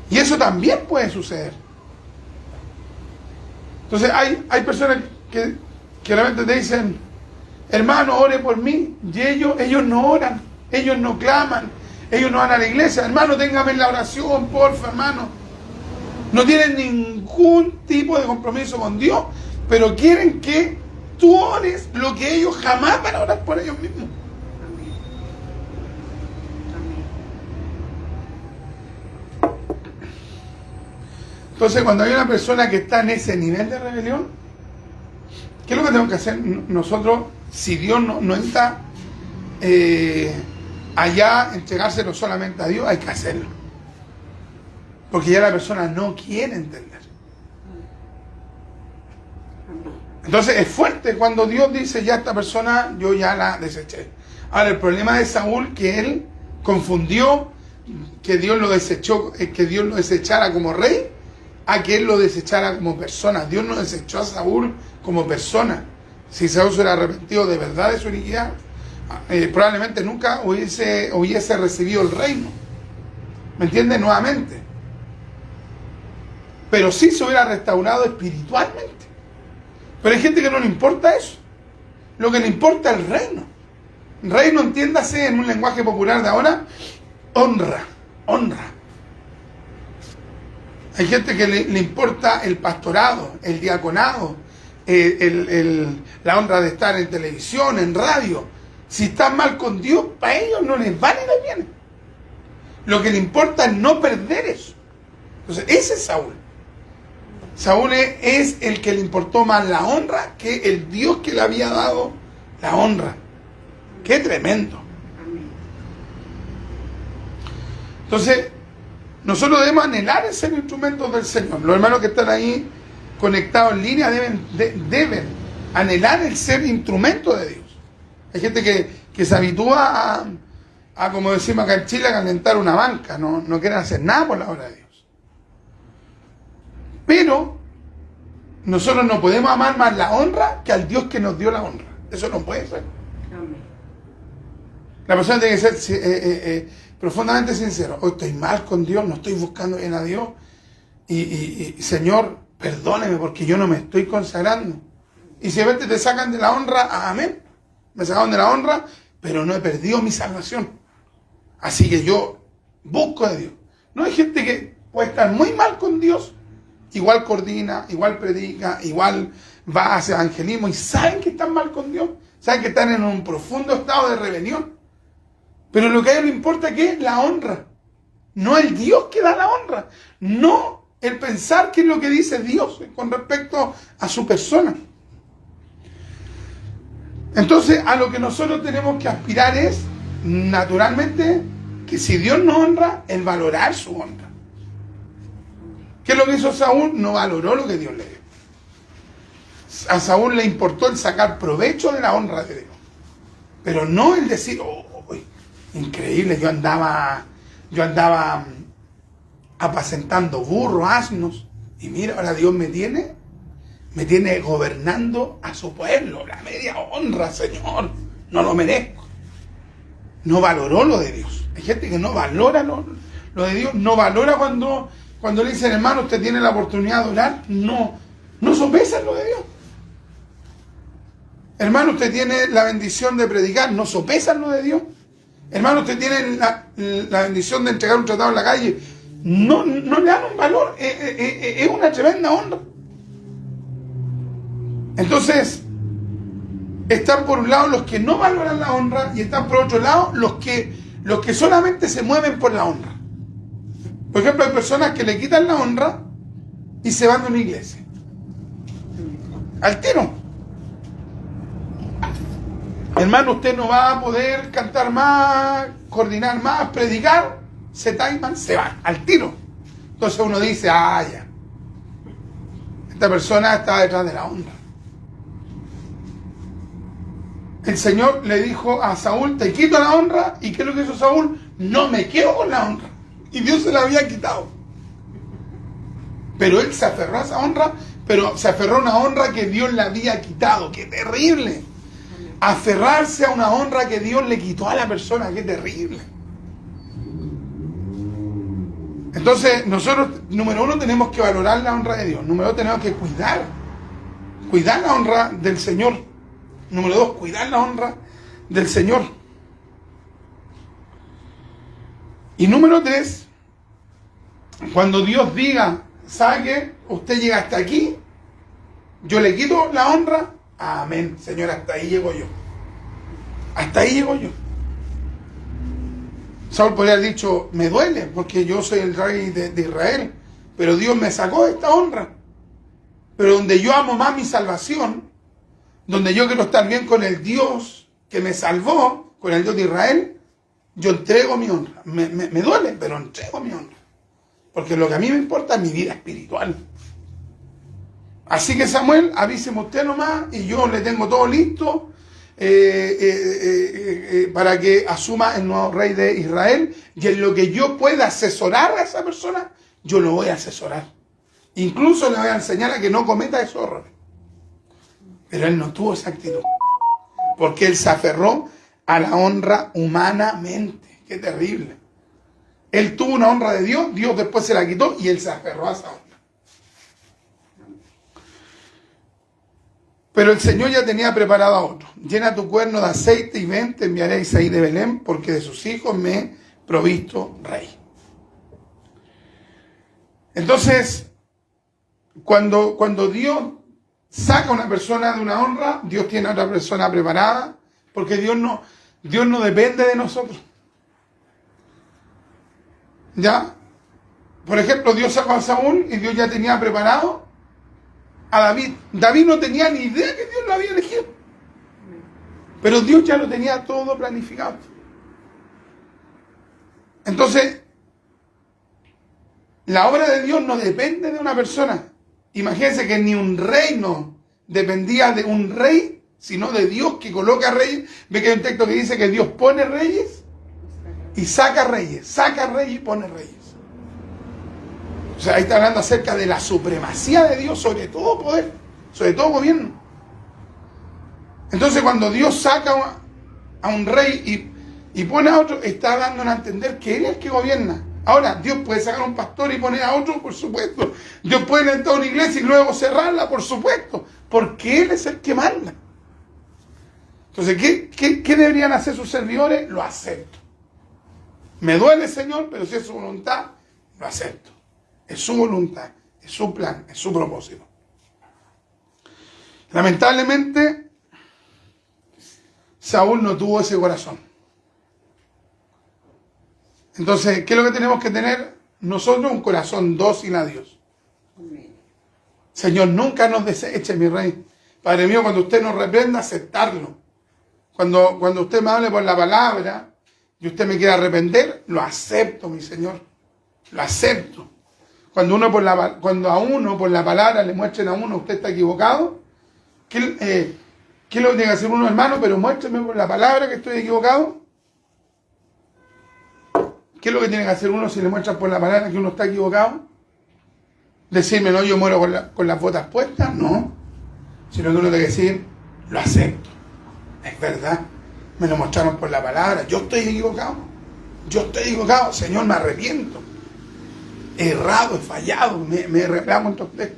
Y eso también puede suceder. Entonces hay personas que realmente te dicen, hermano, ore por mí. Y ellos no oran, ellos no claman, ellos no van a la iglesia. Hermano, téngame en la oración, porfa, hermano. No tienen ningún tipo de compromiso con Dios, pero quieren que tú ores lo que ellos jamás van a orar por ellos mismos. Entonces, cuando hay una persona que está en ese nivel de rebelión, ¿qué es lo que tenemos que hacer nosotros? Si Dios no está allá, entregárselo solamente a Dios, hay que hacerlo. Porque ya la persona no quiere entender. Entonces es fuerte cuando Dios dice, ya esta persona yo ya la deseché. Ahora el problema de Saúl, que él confundió que Dios lo desechó, que Dios lo desechara como rey, a que él lo desechara como persona. Dios no desechó a Saúl como persona. Si Saúl se hubiera arrepentido de verdad de su iniquidad, probablemente nunca hubiese recibido el reino. ¿Me entiendes? Nuevamente. Pero sí se hubiera restaurado espiritualmente. Pero hay gente que no le importa eso. Lo que le importa es el reino. El reino, entiéndase en un lenguaje popular de ahora, honra. Hay gente que le importa el pastorado, el diaconado, la honra de estar en televisión, en radio. Si están mal con Dios, para ellos no les vale ni les viene. Lo que le importa es no perder eso. Entonces, ese es Saúl. Saúl es el que le importó más la honra que el Dios que le había dado la honra. ¡Qué tremendo! Entonces, nosotros debemos anhelar el ser instrumentos del Señor. Los hermanos que están ahí conectados en línea deben anhelar el ser instrumento de Dios. Hay gente que se habitúa a, como decimos acá en Chile, a calentar una banca. No quieren hacer nada por la obra de Dios. Pero nosotros no podemos amar más la honra que al Dios que nos dio la honra. Eso no puede ser. Amén. La persona tiene que ser profundamente sincero. Hoy estoy mal con Dios, no estoy buscando bien a Dios. Y Señor, perdóneme porque yo no me estoy consagrando. Y si de repente te sacan de la honra, amén. Me sacaron de la honra, pero no he perdido mi salvación. Así que yo busco a Dios. No hay gente que puede estar muy mal con Dios, igual coordina, igual predica, igual va hacia evangelismo y saben que están mal con Dios, saben que están en un profundo estado de rebelión. Pero lo que a ellos les importa es la honra, no el Dios que da la honra, no el pensar qué es lo que dice Dios con respecto a su persona. Entonces, a lo que nosotros tenemos que aspirar es, naturalmente, que si Dios nos honra, el valorar su honra. ¿Qué es lo que hizo Saúl? No valoró lo que Dios le dio. A Saúl le importó el sacar provecho de la honra de Dios, pero no el decir, increíble, yo andaba apacentando burros, asnos, y mira, ahora Dios me tiene gobernando a su pueblo, la media honra, Señor, no lo merezco. No valoró lo de Dios. Hay gente que no valora lo de Dios, no valora cuando le dicen, hermano, usted tiene la oportunidad de orar, no sopesan lo de Dios. Hermano, usted tiene la bendición de predicar, no sopesan lo de Dios. Hermano, usted tiene la bendición de entregar un tratado en la calle, no le dan un valor, es una tremenda honra. Entonces, están por un lado los que no valoran la honra y están por otro lado los que solamente se mueven por la honra. Por ejemplo, hay personas que le quitan la honra y se van de una iglesia. Al tiro. Hermano, usted no va a poder cantar más, coordinar más, predicar, se taiman, se van, al tiro. Entonces uno dice, ya. Esta persona está detrás de la honra. El Señor le dijo a Saúl, te quito la honra, ¿y qué es lo que hizo Saúl? No me quedo con la honra. Y Dios se la había quitado. Pero él se aferró a esa honra, pero se aferró a una honra que Dios le había quitado. ¡Qué terrible! Aferrarse a una honra que Dios le quitó a la persona, ¡qué terrible! Entonces, nosotros, número uno, tenemos que valorar la honra de Dios. Número dos, tenemos que cuidar la honra del Señor. Número dos, cuidar la honra del Señor. Y número tres, cuando Dios diga, ¿sabe qué? Usted llega hasta aquí, yo le quito la honra, amén, Señor, hasta ahí llego yo. Hasta ahí llego yo. Saúl podría haber dicho, me duele, porque yo soy el rey de Israel, pero Dios me sacó de esta honra. Pero donde yo amo más mi salvación, donde yo quiero estar bien con el Dios que me salvó, con el Dios de Israel, yo entrego mi honra. Me duele, pero entrego mi honra. Porque lo que a mí me importa es mi vida espiritual. Así que Samuel, avíseme usted nomás y yo le tengo todo listo para que asuma el nuevo rey de Israel. Y en lo que yo pueda asesorar a esa persona, yo lo voy a asesorar. Incluso le voy a enseñar a que no cometa esos errores. Pero él no tuvo esa actitud. Porque él se aferró a la honra humanamente. Qué terrible. Él tuvo una honra de Dios, Dios después se la quitó y él se aferró a esa honra. Pero el Señor ya tenía preparado a otro. Llena tu cuerno de aceite y ven, te enviaré a Isaí de Belén, porque de sus hijos me he provisto rey. Entonces, cuando Dios saca a una persona de una honra, Dios tiene a otra persona preparada, porque Dios no depende de nosotros. ¿Ya? Por ejemplo, Dios sacó a Saúl y Dios ya tenía preparado a David. David no tenía ni idea que Dios lo había elegido. Pero Dios ya lo tenía todo planificado. Entonces, la obra de Dios no depende de una persona. Imagínense que ni un reino dependía de un rey, sino de Dios que coloca reyes. Ve que hay un texto que dice que Dios pone reyes y saca reyes y pone reyes. O sea, ahí está hablando acerca de la supremacía de Dios sobre todo poder, sobre todo gobierno. Entonces, cuando Dios saca a un rey y pone a otro, está dando a entender que Él es el que gobierna. Ahora, Dios puede sacar a un pastor y poner a otro, por supuesto. Dios puede entrar a una iglesia y luego cerrarla, por supuesto. Porque Él es el que manda. Entonces, ¿qué deberían hacer sus servidores? Lo acepto. Me duele, Señor, pero si es su voluntad, lo acepto. Es su voluntad, es su plan, es su propósito. Lamentablemente, Saúl no tuvo ese corazón. Entonces, ¿qué es lo que tenemos que tener? Nosotros un corazón dócil a Dios. Señor, nunca nos deseche, mi Rey. Padre mío, cuando usted nos reprenda, aceptarlo. Cuando usted me hable por la palabra y usted me quiera arrepender, lo acepto, mi Señor. Lo acepto. Cuando a uno por la palabra le muestren a uno, usted está equivocado, ¿qué es lo que tiene que hacer uno, hermano? Pero muéstreme por la palabra que estoy equivocado. ¿Qué es lo que tiene que hacer uno si le muestran por la palabra que uno está equivocado? Decirme, no, yo muero con las botas puestas, no. Sino que uno tiene que decir, lo acepto. Es verdad, me lo mostraron por la palabra. Yo estoy equivocado, Señor, me arrepiento. He errado, he fallado, me reclamo ante usted.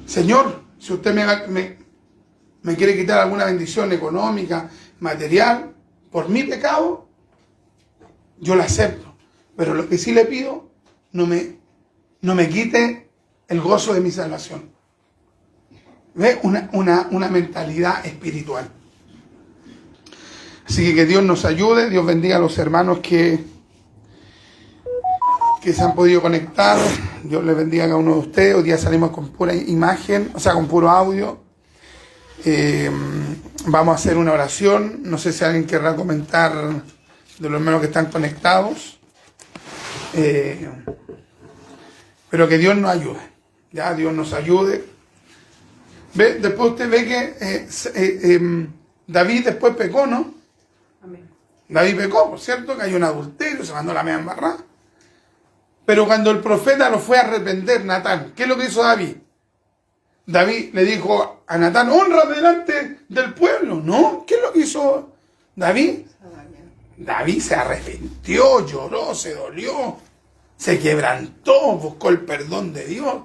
Señor, si usted me quiere quitar alguna bendición económica, material, por mi pecado, yo la acepto. Pero lo que sí le pido, no me quite el gozo de mi salvación. ¿Ve? Una mentalidad espiritual. Así que Dios nos ayude, Dios bendiga a los hermanos que se han podido conectar. Dios les bendiga a cada uno de ustedes. Hoy día salimos con pura imagen, o sea, con puro audio. Vamos a hacer una oración. No sé si alguien querrá comentar de los hermanos que están conectados. Pero que Dios nos ayude. Ya, Dios nos ayude. ¿Ve? Después usted ve que David después pecó, ¿no? Amén. David pecó, por cierto, que hay un adulterio, se mandó la media embarrada. Pero cuando el profeta lo fue a arrepender, Natán, ¿qué es lo que hizo David? David le dijo a Natán, honra delante del pueblo, ¿no? ¿Qué es lo que hizo David? David se arrepintió, lloró, se dolió, se quebrantó, buscó el perdón de Dios.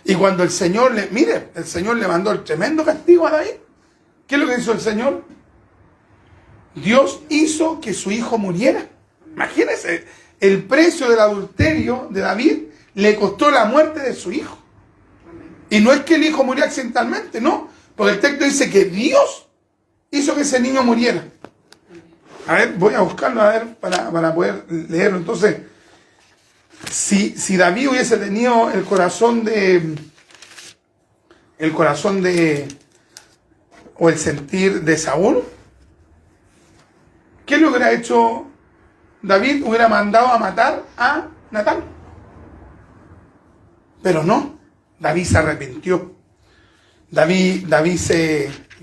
Y cuando el Señor el Señor le mandó el tremendo castigo a David. ¿Qué es lo que hizo el Señor? Dios hizo que su hijo muriera. Imagínense, el precio del adulterio de David le costó la muerte de su hijo. Y no es que el hijo murió accidentalmente, no. Porque el texto dice que Dios hizo que ese niño muriera. A ver, voy a buscarlo a ver para poder leerlo. Entonces, si David hubiese tenido el corazón o el sentir de Saúl, ¿qué le hubiera hecho David? Hubiera mandado a matar a Natán. Pero no, David se arrepintió. David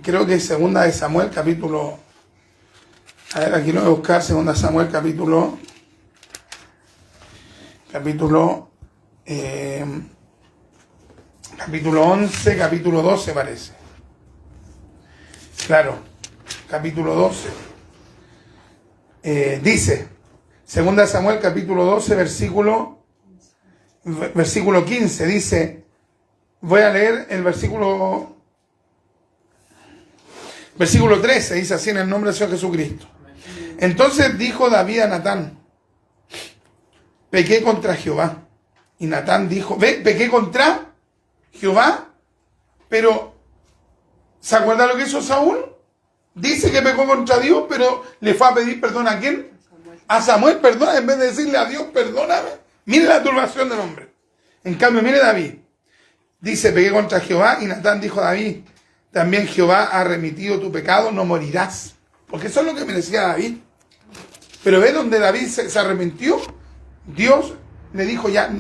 creo que es segunda de Samuel, capítulo, a ver, aquí lo voy a buscar, segunda de Samuel, capítulo 11, capítulo 12 parece. Claro, capítulo 12. Dice, segunda de Samuel, capítulo 12, versículo 15, dice, voy a leer el versículo 13, dice así en el nombre del Señor Jesucristo. Entonces dijo David a Natán, pequé contra Jehová. Y Natán dijo, pequé contra Jehová, pero ¿se acuerda lo que hizo Saúl? Dice que pecó contra Dios, pero le fue a pedir perdón ¿a quién? A Samuel, perdona, en vez de decirle a Dios, perdóname. Mire la turbación del hombre. En cambio, mire David. Dice, pequé contra Jehová, y Natán dijo a David, también Jehová ha remitido tu pecado, no morirás. Porque eso es lo que merecía David. Pero ve donde David se arrepintió, Dios le dijo ya,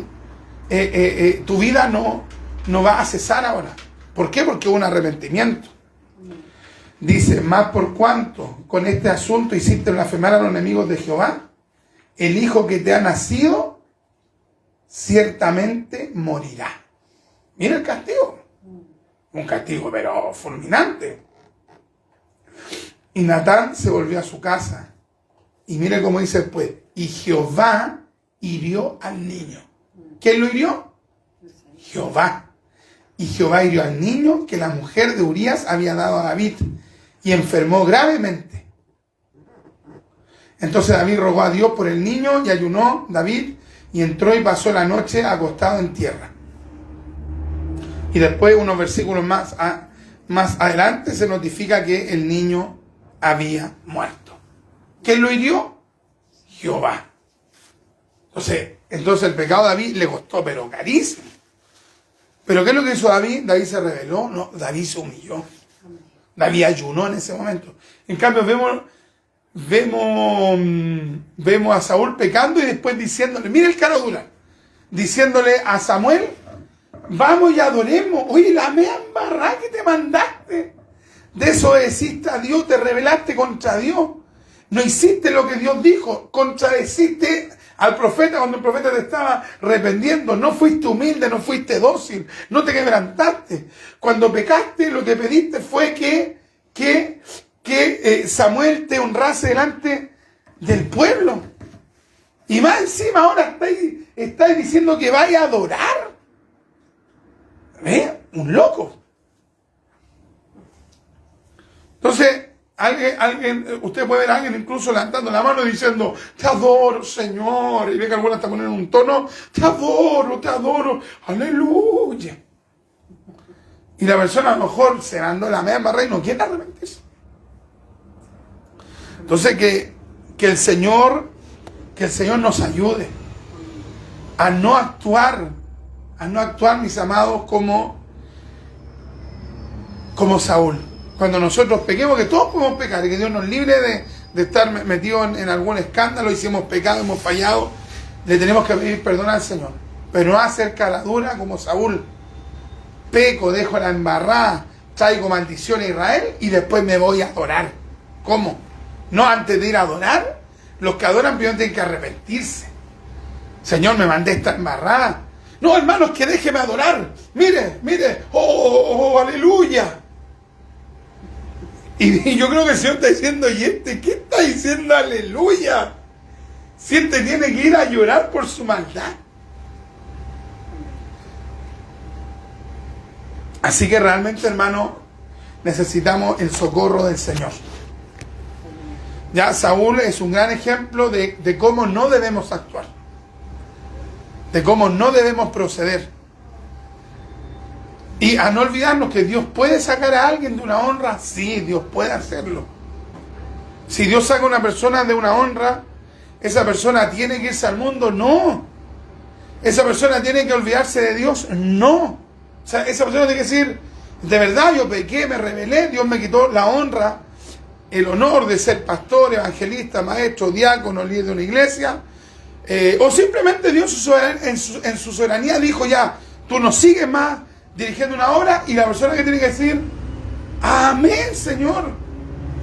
tu vida no va a cesar ahora. ¿Por qué? Porque hubo un arrepentimiento. Dice, más por cuanto con este asunto hiciste blasfemar a los enemigos de Jehová, el hijo que te ha nacido ciertamente morirá. Mira el castigo. Un castigo pero fulminante. Y Natán se volvió a su casa Y mire cómo dice después, y Jehová hirió al niño. ¿Quién lo hirió? Jehová. Y Jehová hirió al niño que la mujer de Urías había dado a David y enfermó gravemente. Entonces David rogó a Dios por el niño y ayunó David y entró y pasó la noche acostado en tierra. Y después, unos versículos más adelante, se notifica que el niño había muerto. ¿Quién lo hirió? Jehová. Entonces el pecado de David le costó, pero carísimo. ¿Pero qué es lo que hizo David? David se rebeló, no, David se humilló. David ayunó en ese momento. En cambio vemos a Saúl pecando y después diciéndole, mira el cara dura, diciéndole a Samuel, vamos y adoremos. Oye, la mea embarrada que te mandaste. Desobedeciste a Dios, te rebelaste contra Dios. No hiciste lo que Dios dijo, contradeciste al profeta cuando el profeta te estaba reprendiendo. No fuiste humilde, no fuiste dócil, no te quebrantaste. Cuando pecaste, lo que pediste fue que Samuel te honrase delante del pueblo. Y más encima ahora estáis diciendo que vaya a adorar. Un loco. Entonces, usted puede ver a alguien incluso levantando la mano y diciendo, te adoro, Señor. Y ve que algunos están poniendo un tono, te adoro, aleluya. Y la persona a lo mejor se mandó la media barra y no quiere arrepentirse. Entonces que el Señor nos ayude a no actuar, mis amados, como Saúl. Cuando nosotros pequemos, que todos podemos pecar y que Dios nos libre de estar metidos en algún escándalo, y si hemos pecado, hemos fallado, le tenemos que pedir perdón al Señor. Pero no hacer caladura como Saúl. Peco, dejo la embarrada, traigo maldición a Israel y después me voy a adorar. ¿Cómo? No, antes de ir a adorar, los que adoran primero tienen que arrepentirse. Señor, me mandé esta embarrada. No, hermanos, que déjeme adorar. Mire, aleluya. Y yo creo que el Señor está diciendo, ¿y qué está diciendo aleluya? Si tiene que ir a llorar por su maldad. Así que realmente, hermano, necesitamos el socorro del Señor. Ya Saúl es un gran ejemplo de cómo no debemos actuar, de cómo no debemos proceder. Y a no olvidarnos que Dios puede sacar a alguien de una honra. Sí, Dios puede hacerlo. Si Dios saca a una persona de una honra, ¿esa persona tiene que irse al mundo? No. ¿Esa persona tiene que olvidarse de Dios? No. O sea, esa persona tiene que decir, de verdad yo pequé, me rebelé, Dios me quitó la honra, el honor de ser pastor, evangelista, maestro, diácono, líder de una iglesia, o simplemente Dios en su soberanía dijo, ya, tú no sigues más dirigiendo una obra, y la persona que tiene que decir, amén, Señor,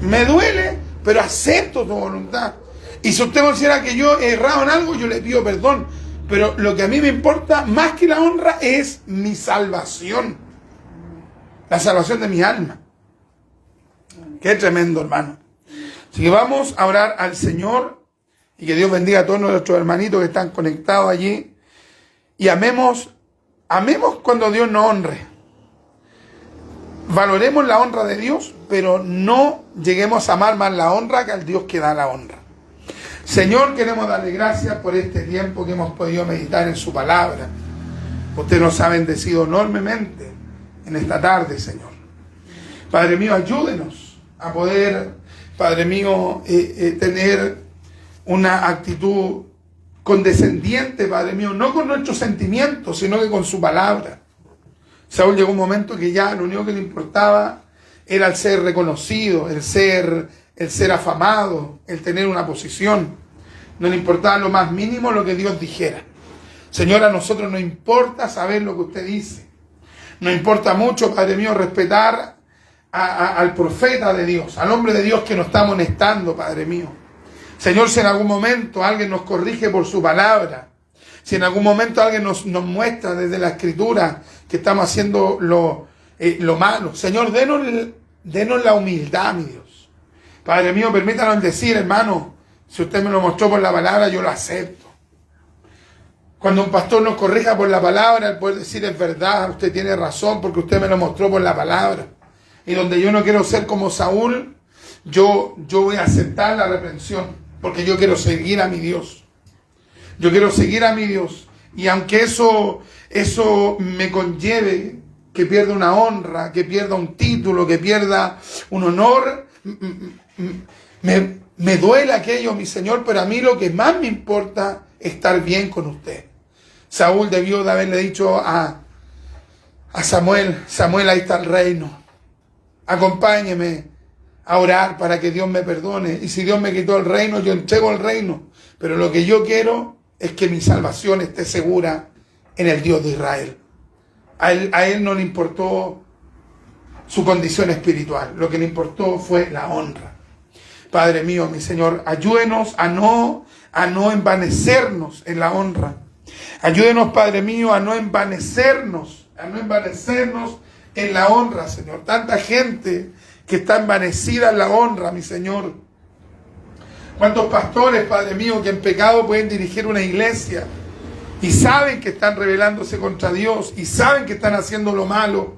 me duele, pero acepto tu voluntad. Y si usted considera que yo he errado en algo, yo le pido perdón, pero lo que a mí me importa más que la honra es mi salvación, la salvación de mi alma. Qué tremendo, hermano. Así que vamos a orar al Señor, y que Dios bendiga a todos nuestros hermanitos que están conectados allí, y amemos cuando Dios nos honre. Valoremos la honra de Dios, pero no lleguemos a amar más la honra que al Dios que da la honra. Señor, queremos darle gracias por este tiempo que hemos podido meditar en su palabra. Usted nos ha bendecido enormemente en esta tarde, Señor. Padre mío, ayúdenos a poder, Padre mío, tener una actitud condescendiente, Padre mío, no con nuestros sentimientos, sino que con su palabra. Saúl llegó un momento que ya lo único que le importaba era el ser reconocido, el ser afamado, el tener una posición. No le importaba lo más mínimo lo que Dios dijera. Señor, a nosotros nos importa saber lo que usted dice. Nos importa mucho, Padre mío, respetar al profeta de Dios, al hombre de Dios que nos está amonestando, Padre mío. Señor, si en algún momento alguien nos corrige por su palabra, si en algún momento alguien nos muestra desde la Escritura que estamos haciendo lo malo, Señor, denos la humildad, mi Dios. Padre mío, permítanos decir, hermano, Si usted me lo mostró por la palabra, yo lo acepto. Cuando un pastor nos corrija por la palabra, él puede decir es verdad, usted tiene razón porque usted me lo mostró por la palabra. Y donde yo no quiero ser como Saúl, yo voy a aceptar la reprensión porque yo quiero seguir a mi Dios. Yo quiero seguir a mi Dios. Y aunque eso me conlleve que pierda una honra, que pierda un título, que pierda un honor, me duele aquello, mi Señor, pero a mí lo que más me importa es estar bien con usted. Saúl debió de haberle dicho a Samuel, Samuel, ahí está el reino. Acompáñeme a orar para que Dios me perdone. Y si Dios me quitó el reino, yo entrego el reino. Pero lo que yo quiero es que mi salvación esté segura en el Dios de Israel. A él no le importó su condición espiritual. Lo que le importó fue la honra. Padre mío, mi Señor, ayúdenos a no envanecernos en la honra. Ayúdenos, Padre mío, a no envanecernos en la honra, Señor. Tanta gente que está envanecida en la honra, mi Señor. ¿Cuántos pastores, Padre mío, que en pecado pueden dirigir una iglesia y saben que están rebelándose contra Dios y saben que están haciendo lo malo?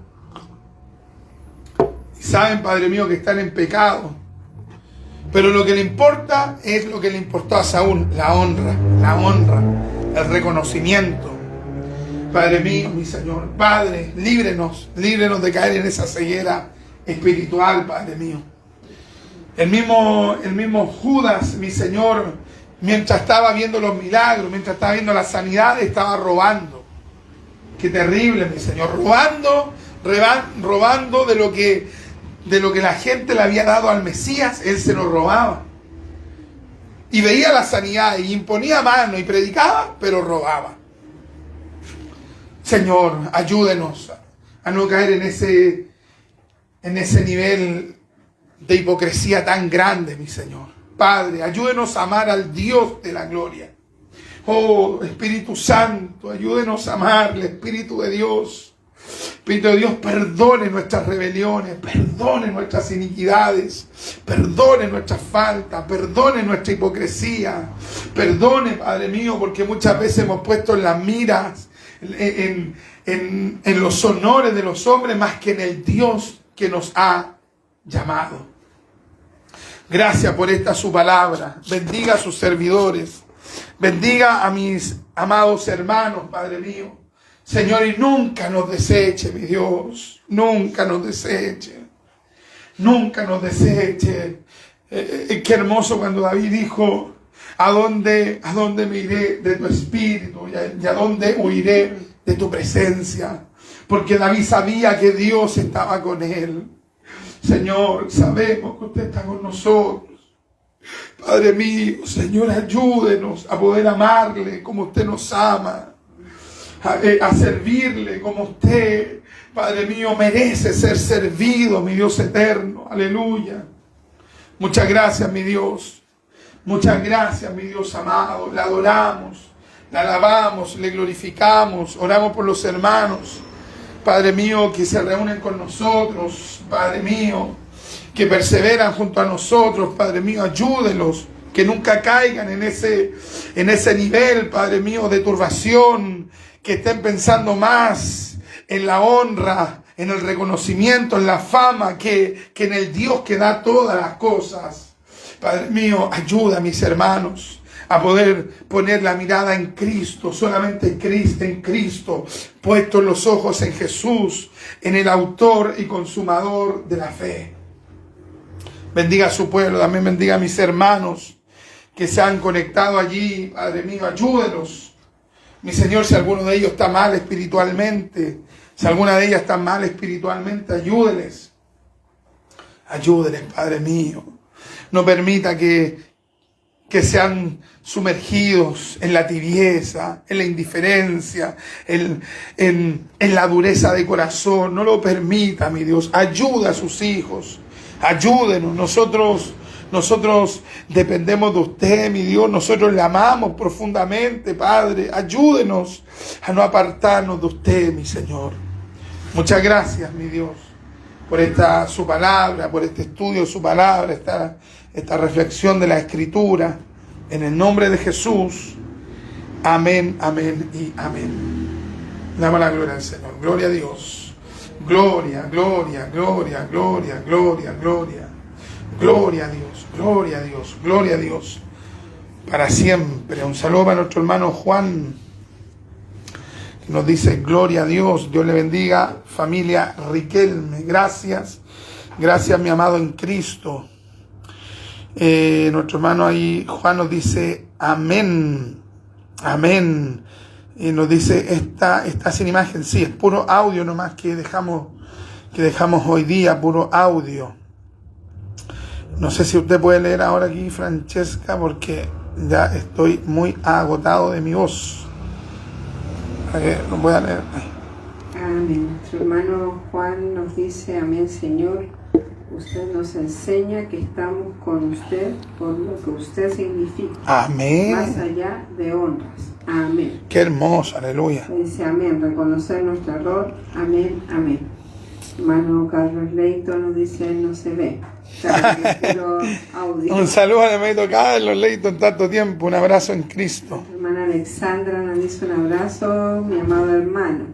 Y saben, Padre mío, que están en pecado. Pero lo que le importa es lo que le importó a Saúl, la honra, el reconocimiento. Padre mío, mi Señor, Padre, líbrenos de caer en esa ceguera espiritual, Padre mío. El mismo Judas, mi Señor, mientras estaba viendo los milagros, mientras estaba viendo la sanidad, estaba robando. Qué terrible, mi Señor, robando de lo que la gente le había dado al Mesías, él se lo robaba. Y veía la sanidad y imponía mano y predicaba, pero robaba. Señor, ayúdenos a no caer en ese nivel de hipocresía tan grande, mi Señor. Padre, ayúdenos a amar al Dios de la gloria. Oh, Espíritu Santo, ayúdenos a amarle, Espíritu de Dios. Espíritu de Dios, perdone nuestras rebeliones, perdone nuestras iniquidades, perdone nuestras faltas, perdone nuestra hipocresía, perdone, Padre mío, porque muchas veces hemos puesto en las miras, en los honores de los hombres más que en el Dios que nos ha llamado. Gracias por esta su palabra. Bendiga a sus servidores, bendiga a mis amados hermanos, Padre mío. Señor, y nunca nos deseche, mi Dios, nunca nos deseche, nunca nos deseche. Qué hermoso cuando David dijo, ¿a dónde me iré de tu espíritu y a dónde huiré de tu presencia? Porque David sabía que Dios estaba con él. Señor, sabemos que usted está con nosotros. Padre mío, Señor, ayúdenos a poder amarle como usted nos ama. A servirle como usted, Padre mío, merece ser servido, mi Dios eterno. Aleluya. Muchas gracias, mi Dios. Muchas gracias, mi Dios amado. Le adoramos, le alabamos, le glorificamos. Oramos por los hermanos, Padre mío, que se reúnen con nosotros. Padre mío, que perseveran junto a nosotros. Padre mío, ayúdelos. Que nunca caigan en ese nivel, Padre mío, de turbación. Que estén pensando más en la honra, en el reconocimiento, en la fama, que en el Dios que da todas las cosas. Padre mío, ayuda a mis hermanos a poder poner la mirada en Cristo, solamente en Cristo, puestos los ojos en Jesús, en el autor y consumador de la fe. Bendiga a su pueblo, también bendiga a mis hermanos que se han conectado allí. Padre mío, ayúdenos. Mi Señor, si alguno de ellos está mal espiritualmente, si alguna de ellas está mal espiritualmente, ayúdeles. Ayúdeles, Padre mío. No permita que sean sumergidos en la tibieza, en la indiferencia, en la dureza de corazón. No lo permita, mi Dios. Ayuda a sus hijos. Ayúdenos. Nosotros dependemos de usted, mi Dios. Nosotros le amamos profundamente, Padre. Ayúdenos a no apartarnos de usted, mi Señor. Muchas gracias, mi Dios, por su palabra, por este estudio de su palabra, esta reflexión de la Escritura. En el nombre de Jesús. Amén, amén y amén. Damos la gloria al Señor. Gloria a Dios. Gloria, gloria, gloria, gloria, gloria, gloria. Gloria a Dios, gloria a Dios, gloria a Dios. Para siempre. Un saludo para nuestro hermano Juan, que nos dice gloria a Dios. Dios le bendiga. Familia Riquelme, gracias. Gracias, mi amado en Cristo. Nuestro hermano ahí, Juan, nos dice amén. Amén. Y nos dice, está sin imagen. Sí, es puro audio nomás que dejamos hoy día, puro audio. No sé si usted puede leer ahora aquí, Francesca, porque ya estoy muy agotado de mi voz. A ver, no voy a leer. Amén. Nuestro hermano Juan nos dice, amén, Señor. Usted nos enseña que estamos con usted por lo que usted significa. Amén. Más allá de honras. Amén. Qué hermoso, aleluya. Dice amén, reconocer nuestro error. Amén, amén. Hermano Carlos Leito nos dice, no se ve. Pero audio. Un saludo al hermanito Carlos Leito en tanto tiempo. Un abrazo en Cristo. Nuestra hermana Alexandra nos dice un abrazo, mi amado hermano.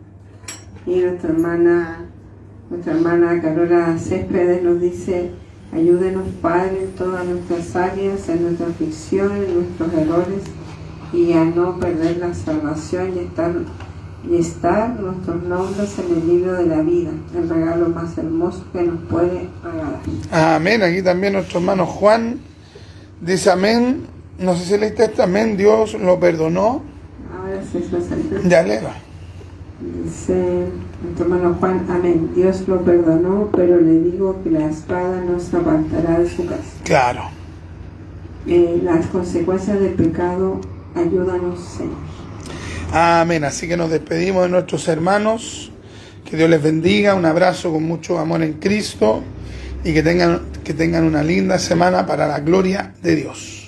Y nuestra hermana Carola Céspedes nos dice, ayúdenos, Padre, en todas nuestras áreas, en nuestra aflicción, en nuestros errores, y a no perder la salvación y estar nuestros nombres en el libro de la vida, el regalo más hermoso que nos puede regalar. Amén. Aquí también nuestro hermano Juan dice amén. No sé si leíste esto. Amén. Dios lo perdonó. Ahora sí se salió. Ya leo. Dice nuestro hermano Juan, amén. Dios lo perdonó, pero le digo que la espada no se apartará de su casa. Claro. Las consecuencias del pecado, ayúdanos, Señor. Amén. Así que nos despedimos de nuestros hermanos. Que Dios les bendiga. Un abrazo con mucho amor en Cristo. Y que tengan una linda semana para la gloria de Dios.